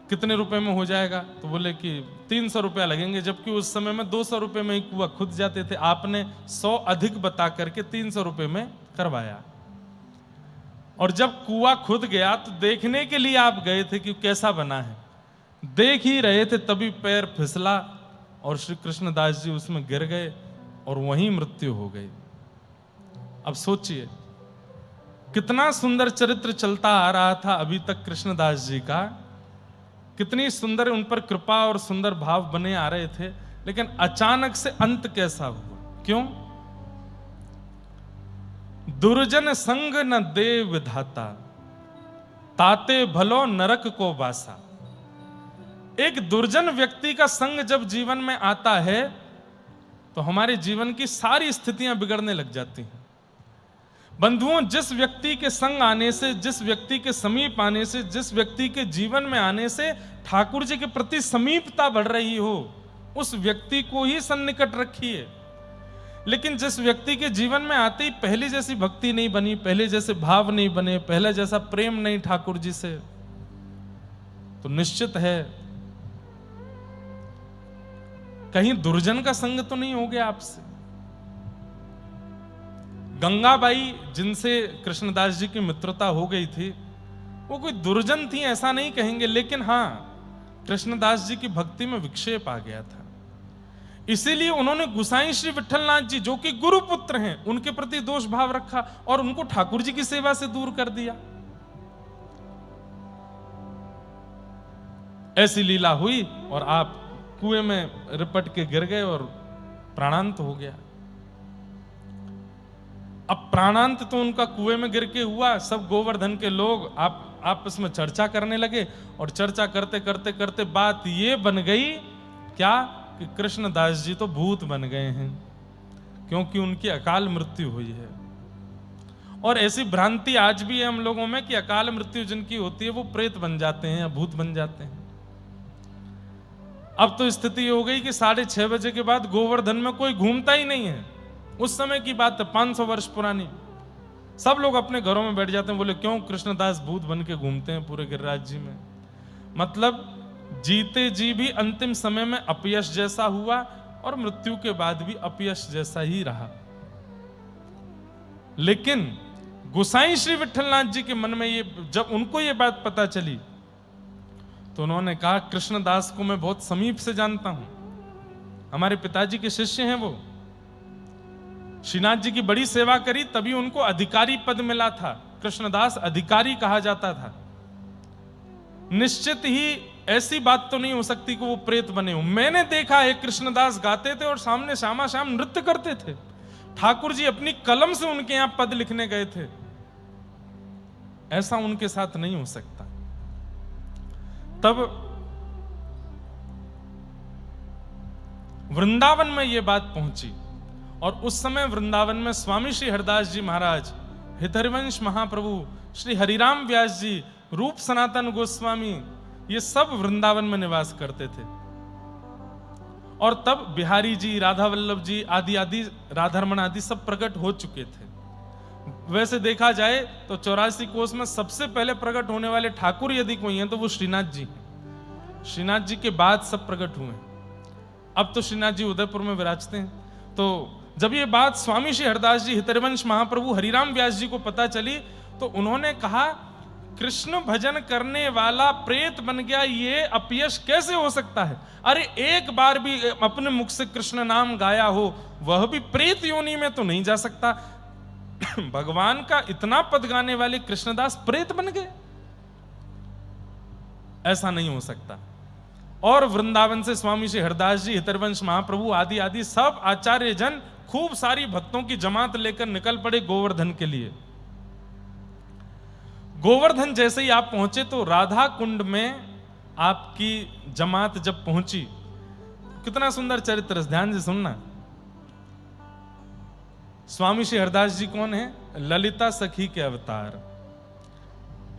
कितने रुपए में हो जाएगा? तो बोले कि 300 रुपया लगेंगे, जबकि उस समय में 200 रुपए में ही कुआं खुद जाते थे। आपने 100 अधिक बता करके 300 रुपए में करवाया, और जब कुआं खुद गया तो देखने के लिए आप गए थे कि कैसा बना है, देख ही रहे थे, तभी पैर फिसला और श्री कृष्णदास जी उसमें गिर गए और वहीं मृत्यु हो गई। अब सोचिए कितना सुंदर चरित्र चलता आ रहा था अभी तक कृष्णदास जी का, कितनी सुंदर उन पर कृपा और सुंदर भाव बने आ रहे थे, लेकिन अचानक से अंत कैसा हुआ? क्यों? दुर्जन संग न दे विधाता, ताते भलो नरक को बासा। एक दुर्जन व्यक्ति का संग जब जीवन में आता है तो हमारे जीवन की सारी स्थितियां बिगड़ने लग जाती हैं। बंधुओं, जिस व्यक्ति के संग आने से, जिस व्यक्ति के समीप आने से, जिस व्यक्ति के जीवन में आने से ठाकुर जी के प्रति समीपता बढ़ रही हो, उस व्यक्ति को ही सन्निकट रखिए। लेकिन जिस व्यक्ति के जीवन में आते ही पहले जैसी भक्ति नहीं बनी, पहले जैसे भाव नहीं बने, पहले जैसा प्रेम नहीं ठाकुर जी से, तो निश्चित है कहीं दुर्जन का संग तो नहीं हो गया आपसे। गंगाबाई जिनसे कृष्णदास जी की मित्रता हो गई थी, वो कोई दुर्जन थी ऐसा नहीं कहेंगे, लेकिन हां कृष्णदास जी की भक्ति में विक्षेप आ गया था। इसीलिए उन्होंने गोसाई श्री विठलनाथ जी जो कि गुरुपुत्र हैं उनके प्रति दोष भाव रखा और उनको ठाकुर जी की सेवा से दूर कर दिया। ऐसी लीला हुई और आप कुएं में रिपट के गिर गए और प्राणांत हो गया। अब प्राणांत तो उनका कुएं में गिर के हुआ, सब गोवर्धन के लोग आपस में चर्चा करने लगे, और चर्चा करते करते करते बात ये बन गई क्या कि कृष्णदास जी तो भूत बन गए हैं, क्योंकि उनकी अकाल मृत्यु हुई है। और ऐसी भ्रांति आज भी है हम लोगों में कि अकाल मृत्यु जिनकी होती है वो प्रेत बन जाते हैं या भूत बन जाते हैं। अब तो स्थिति हो गई कि 6:30 बजे के बाद गोवर्धन में कोई घूमता ही नहीं है। उस समय की बात है, 500 वर्ष पुरानी। सब लोग अपने घरों में बैठ जाते हैं। बोले क्यों? कृष्णदास भूत बन के घूमते हैं पूरे गिरिराज जी में। मतलब जीते जी भी अंतिम समय में अपयश जैसा हुआ और मृत्यु के बाद भी अपयश जैसा ही रहा। लेकिन गोसाई श्री विठलनाथ जी के मन में ये, जब उनको ये बात पता चली तो उन्होंने कहा कृष्णदास को मैं बहुत समीप से जानता हूं, हमारे पिताजी के शिष्य हैं वो, श्रीनाथ जी की बड़ी सेवा करी, तभी उनको अधिकारी पद मिला था। कृष्णदास अधिकारी कहा जाता था। निश्चित ही ऐसी बात तो नहीं हो सकती कि वो प्रेत बने हो। मैंने देखा है कृष्णदास गाते थे और सामने श्यामा श्याम नृत्य करते थे। ठाकुर जी अपनी कलम से उनके यहां पद लिखने गए थे। ऐसा उनके साथ नहीं हो सकता। तब वृंदावन में यह बात पहुंची और उस समय वृंदावन में स्वामी श्री हरिदास जी महाराज, हितहरिवंश महाप्रभु, श्री हरिराम व्यास जी, रूप सनातन गोस्वामी, ये सब वृंदावन में निवास करते थे। और तब बिहारी जी, राधा वल्लभ जी आदि आदि, राधारमण आदि सब प्रकट हो चुके थे। वैसे देखा जाए तो 84 कोस में सबसे पहले प्रकट होने वाले ठाकुर यदि कोई हैं तो वो श्रीनाथ जी हैं। श्रीनाथ जी के बाद सब प्रकट हुए। अब तो श्रीनाथ जी उदयपुर में विराजते हैं। तो जब ये बात स्वामी श्री हरिदास जी, हितहरिवंश महाप्रभु, हरिराम व्यास जी को पता चली तो उन्होंने कहा, कृष्ण भजन करने वाला प्रेत बन गया, ये अपयश कैसे हो सकता है? अरे एक बार भी अपने मुख से कृष्ण नाम गाया हो, वह भी प्रेत योनि में तो नहीं जा सकता। भगवान का इतना पद गाने वाले कृष्णदास प्रेत बन गए? ऐसा नहीं हो सकता। और वृंदावन से स्वामी श्री हरिदास जी, हितहरिवंश महाप्रभु आदि आदि सब आचार्य जन खूब सारी भक्तों की जमात लेकर निकल पड़े गोवर्धन के लिए। गोवर्धन जैसे ही आप पहुंचे तो राधा कुंड में आपकी जमात जब पहुंची, कितना सुंदर चरित्र, ध्यान से सुनना। स्वामी श्री हरिदास जी कौन है? ललिता सखी के अवतार।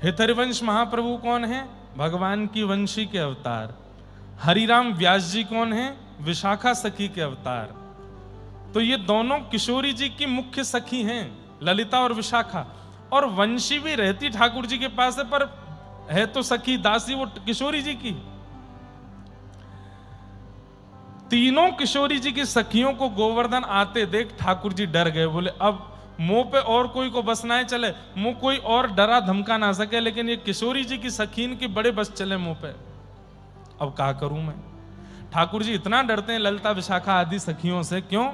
हितहरिवंश महाप्रभु कौन है? भगवान की वंशी के अवतार। हरिराम व्यास जी कौन है? विशाखा सखी के अवतार। तो ये दोनों किशोरी जी की मुख्य सखी हैं, ललिता और विशाखा। और वंशी भी रहती ठाकुर जी के पास है, पर है तो सखी दासी वो किशोरी जी की। तीनों किशोरी जी की सखियों को गोवर्धन आते देख ठाकुर जी डर गए। बोले अब मुंह पे और कोई को बस ना चले, मुंह कोई और डरा धमका ना सके, लेकिन ये किशोरी जी की सखीन की बड़े बस चले मुंह पे। अब क्या करूं मैं? ठाकुर जी इतना डरते हैं ललिता विशाखा आदि सखियों से। क्यों?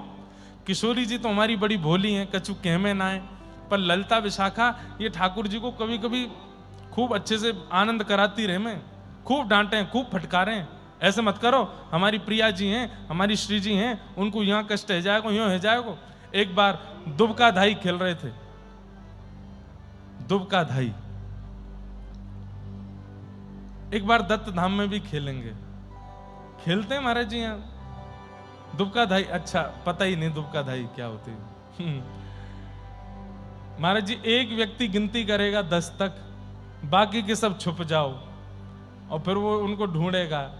किशोरी जी तो हमारी बड़ी भोली हैं, कछु कहमे ना है, पर ललिता विशाखा ये ठाकुर जी को कभी कभी खूब अच्छे से आनंद कराती रहे। मैं खूब डांटे, खूब फटकारे, ऐसे मत करो, हमारी प्रिया जी हैं, हमारी श्री जी हैं, उनको यहाँ कष्ट है जाएगा, यूं है जाएगा। एक बार दुबका धाई खेल रहे थे, दुबका धाई। एक बार दत्त धाम में भी खेलेंगे, खेलते हैं महाराज जी यहाँ दुबका धाई। अच्छा, पता ही नहीं दुबका धाई क्या होती है। महाराज जी एक व्यक्ति गिनती करेगा 10 तक, बाकी के सब छुप जाओ, और फिर वो उनको ढूंढेगा।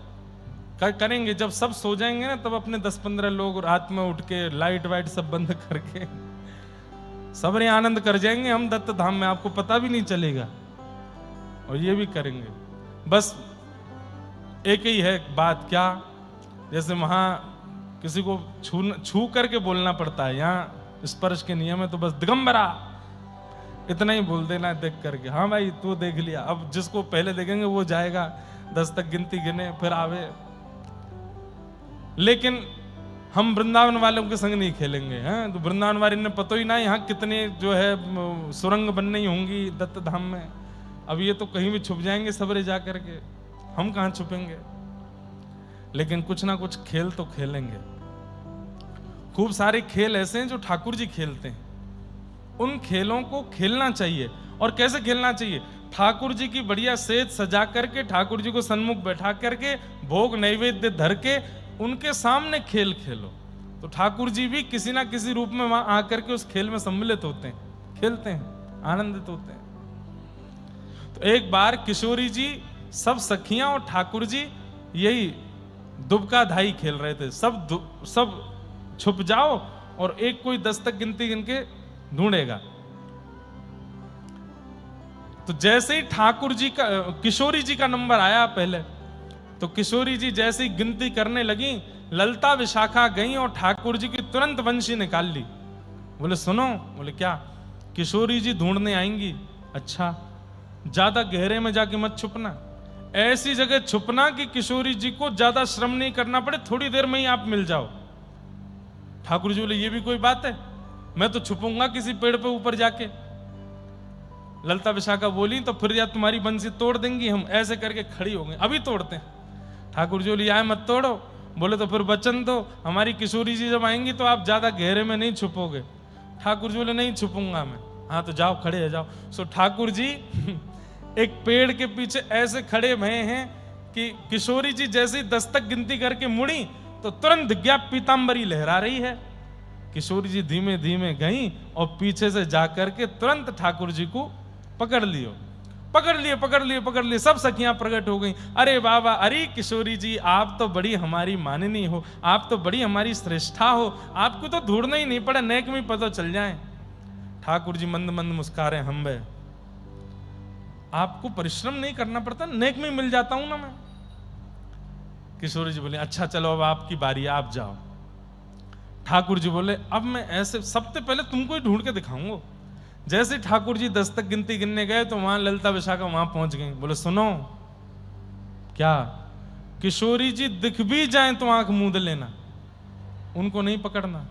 करेंगे जब सब सो जाएंगे ना, तब अपने 10-15 लोग रात में उठ के लाइट वाइट सब बंद करके सबरे आनंद कर जाएंगे हम दत्त धाम में, आपको पता भी नहीं चलेगा। और ये भी करेंगे। बस एक ही है बात, क्या? जैसे वहां किसी को छू करके बोलना पड़ता है, यहाँ स्पर्श के नियम है, तो बस दिगंबरा इतना ही बोल देना देख करके, हाँ भाई तू देख लिया। अब जिसको पहले देखेंगे वो जाएगा, 10 तक गिनती गिने फिर आवे। लेकिन हम वृंदावन वालों के संग नहीं खेलेंगे हैं। तो वृंदावन वाले ने पता ही ना यहाँ कितने जो है सुरंग बननी होंगी दत्त धाम में। अब ये तो कहीं भी छुप जाएंगे सबरे जा करके, हम कहाँ छुपेंगे? लेकिन कुछ ना कुछ खेल तो खेलेंगे। खूब सारे खेल ऐसे हैं जो ठाकुर जी खेलते हैं, उन खेलों को खेलना चाहिए। और कैसे खेलना चाहिए? ठाकुर जी की बढ़िया सेज सजा करके, ठाकुर जी को सन्मुख बैठा करके, भोग नैवेद्य धर के उनके सामने खेल खेलो, तो ठाकुर जी भी किसी ना किसी रूप में वहां आकर के उस खेल में सम्मिलित होते हैं, खेलते हैं, आनंदित होते हैं। तो एक बार किशोरी जी, सब सखियां और ठाकुर जी यही दुबका धाई खेल रहे थे। सब छुप जाओ और एक कोई 10 तक गिनती गिन के ढूंढेगा। तो जैसे ही ठाकुर जी का, किशोरी जी का नंबर आया पहले, तो किशोरी जी जैसे ही गिनती करने लगी, ललिता विशाखा गई और ठाकुर जी की तुरंत वंशी निकाल ली। बोले सुनो, बोले क्या? किशोरी जी ढूंढने आएंगी। अच्छा, ज्यादा गहरे में जाके मत छुपना, ऐसी जगह छुपना कि किशोरी जी को ज्यादा श्रम नहीं करना पड़े, थोड़ी देर में ही आप मिल जाओ। ठाकुर जी बोले ये भी कोई बात है? मैं तो छुपूंगा किसी पेड़ पे ऊपर जाके। ललिता विशाखा बोली तो फिर या तुम्हारी बंसी तोड़ देंगी हम। ऐसे करके खड़ी हो गई, अभी तोड़ते हैं। ठाकुर जी बोली आए मत तोड़ो। बोले तो फिर वचन दो, हमारी किशोरी जी जब आएंगी तो आप ज्यादा गहरे में नहीं छुपोगे। ठाकुर जी बोले नहीं छुपूंगा मैं। हाँ तो जाओ, खड़े हो जाओ। सो ठाकुर जी एक पेड़ के पीछे ऐसे खड़े भये हैं कि किशोरी जी जैसे ही 10 तक गिनती करके मुड़ी तो तुरंत दिख गया पीतांबरी लहरा रही है। किशोरी जी धीमे धीमे गई और पीछे से जाकर के तुरंत ठाकुर जी को पकड़ लियो, पकड़ लिए। सब सखियां प्रकट हो गई। अरे बाबा, अरे किशोरी जी आप तो बड़ी हमारी माननी हो, आप तो बड़ी हमारी श्रेष्ठा हो, आपको तो ढूंढना ही नहीं पड़ा, नेक में पता चल जाए। ठाकुर जी मंद मंद मुस्कारे, हम बे आपको परिश्रम नहीं करना पड़ता, नेक में मिल जाता हूं ना मैं। किशोरी जी बोले अच्छा चलो अब आपकी बारी, आप जाओ। ठाकुर जी बोले अब मैं ऐसे सबसे पहले तुमको ही ढूंढ के दिखाऊंगा। जैसे ठाकुर जी 10 तक गिनती गिनने गए तो वहां ललिता विशाखा वहां पहुंच गई। बोले सुनो, क्या किशोरी जी दिख भी जाए तो आंख मूंद लेना, उनको नहीं पकड़ना।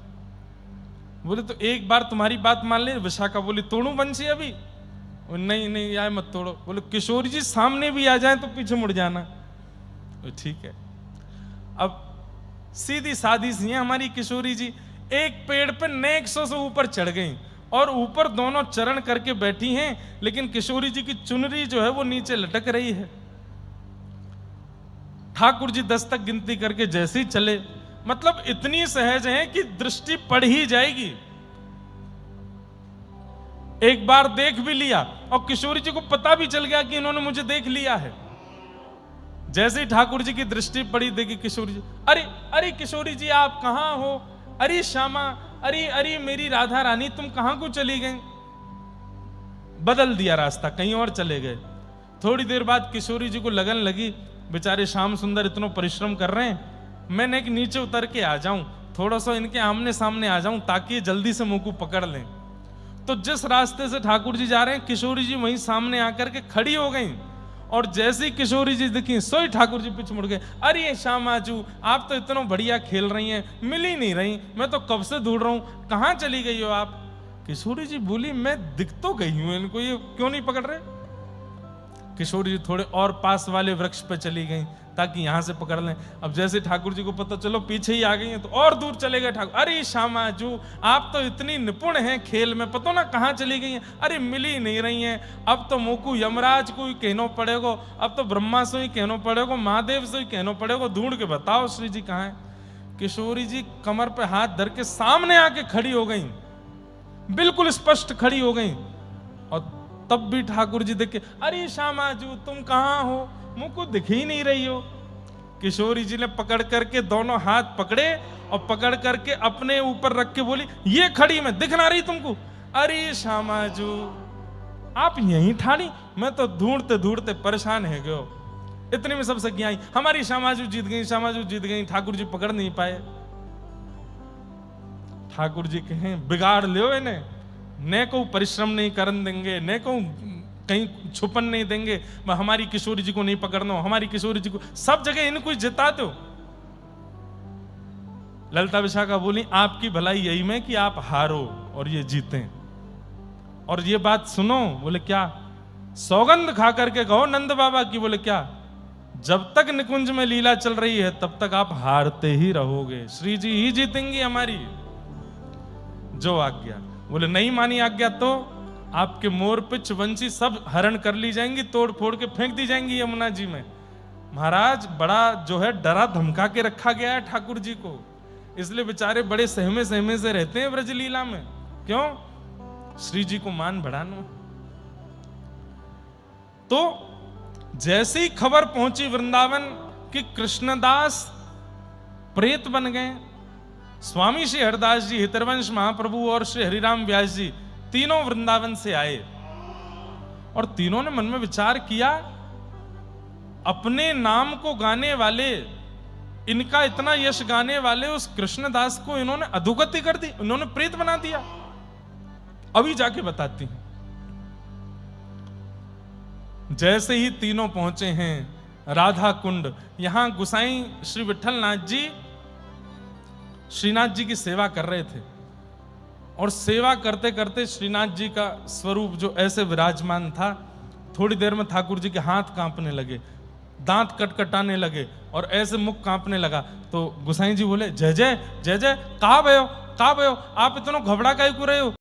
बोले तो एक बार तुम्हारी बात मान ले। विशाखा बोली तोड़ू बंसी अभी? नहीं आए मत तोड़ो। बोले किशोरी जी सामने भी आ जाए तो पीछे मुड़ जाना। ठीक है। अब सीधी सादी सी है हमारी किशोरी जी, एक पेड़ पे नेक 100 से ऊपर चढ़ गई और ऊपर दोनों चरण करके बैठी हैं, लेकिन किशोरी जी की चुनरी जो है वो नीचे लटक रही है। ठाकुर जी 10 तक गिनती करके जैसे ही चले, मतलब इतनी सहज है कि दृष्टि पड़ ही जाएगी। एक बार देख भी लिया और किशोरी जी को पता भी चल गया कि इन्होंने मुझे देख लिया है। जैसे ही ठाकुर जी की दृष्टि पड़ी, देखी किशोरी जी, अरे किशोरी जी आप कहां हो? अरे श्यामा, अरे मेरी राधा रानी तुम कहां को चली गई? बदल दिया रास्ता, कहीं और चले गए। थोड़ी देर बाद किशोरी जी को लगन लगी बेचारे श्याम सुंदर इतना परिश्रम कर रहे हैं, मैंने एक नीचे उतर के आ जाऊं, थोड़ा सा इनके आमने सामने आ जाऊं ताकि ये जल्दी से मुंह को पकड़ लें। तो जिस रास्ते से ठाकुर जी जा रहे हैं किशोरी जी वहीं सामने आकर के खड़ी हो गई और जैसे ही किशोरी जी दिखी सोई ठाकुर जी पीछे मुड़ गए। अरे श्यामाजू आप तो इतना बढ़िया खेल रही हैं, मिल ही नहीं रही, मैं तो कब से ढूंढ रहा हूं, कहां चली गई हो आप? किशोरी जी बोली मैं दिख तो गई हूं, इनको ये क्यों नहीं पकड़ रहे? किशोरी जी थोड़े और पास वाले वृक्ष पे चली गई ताकि यहां से पकड़ लें। अब जैसे ठाकुर जी को पता चलो पीछे ही आ गई हैं तो और दूर चले गए ठाकुर। अरे श्यामाजू आप तो इतनी निपुण हैं खेल में, पता ना कहां चली गई हैं, अरे मिल ही नहीं रही हैं। अब तो मुकु यमराज को ही कहना पड़ेगा, अब तो ब्रह्मा से ही कहना पड़ेगा, महादेव से ही कहना पड़ेगा, ढूंढ के बताओ श्री जी कहां है। किशोरी जी कमर पे हाथ धर के सामने आके खड़ी हो गई, बिल्कुल स्पष्ट खड़ी हो गई। और तब भी ठाकुर जी देख के, अरे श्यामाजू तुम कहां हो, मुझको दिख ही नहीं रही हो। किशोरी जी ने पकड़ करके दोनों हाथ पकड़े और पकड़ करके अपने ऊपर रख के बोली ये खड़ी मैं दिख ना रही तुमको? अरे श्यामाजू आप यहीं ठाड़ी, मैं तो ढूंढते ढूंढते परेशान है गयो। इतने में सब सखियां आई, हमारी श्यामाजू जीत गई, श्यामाजू जीत गई। ठाकुर जी पकड़ नहीं पाए। ठाकुर जी कहें बिगाड़ लियो इन्हें, ने को परिश्रम नहीं करन देंगे, ने को कहीं छुपन नहीं देंगे, हमारी किशोरी जी को नहीं पकड़ना, हमारी किशोरी जी को, सब जगह इनको जिताते हो। ललिता विशाखा बोली आपकी भलाई यही में कि आप हारो और ये जीतें। और ये बात सुनो। बोले क्या? सौगंध खा करके कहो नंद बाबा की। बोले क्या? जब तक निकुंज में लीला चल रही है तब तक आप हारते ही रहोगे, श्री जी ही जीतेंगी हमारी, जो आज्ञा। बोले नहीं मानी आज्ञा तो आपके मोर पिच वंशी सब हरण कर ली जाएंगी, तोड़ फोड़ के फेंक दी जाएंगी यमुना जी में। महाराज बड़ा जो है डरा धमका के रखा गया है ठाकुर जी को, इसलिए बेचारे बड़े सहमे सहमे से रहते हैं ब्रजलीला में। क्यों? श्री जी को मान बढ़ाना। तो जैसे ही खबर पहुंची वृंदावन कि कृष्णदास प्रेत बन गए, स्वामी श्री हरिदास जी, हितरवंश महाप्रभु और श्री हरिराम व्यास जी तीनों वृंदावन से आए और तीनों ने मन में विचार किया अपने नाम को गाने वाले, इनका इतना यश गाने वाले उस कृष्णदास को इन्होंने अधोगति कर दी, इन्होंने प्रेत बना दिया। अभी जाके बताती हूं। जैसे ही तीनों पहुंचे हैं राधा कुंड, यहां गुसाई श्री विठलनाथ जी श्रीनाथ जी की सेवा कर रहे थे और सेवा करते करते श्रीनाथ जी का स्वरूप जो ऐसे विराजमान था, थोड़ी देर में ठाकुर जी के हाथ कांपने लगे, दांत कटकटाने लगे और ऐसे मुख कांपने लगा। तो गोसाई जी बोले, जय जय जय जय, कहाँ भयो, आप इतना घबरा काहे क्यों रहे हो?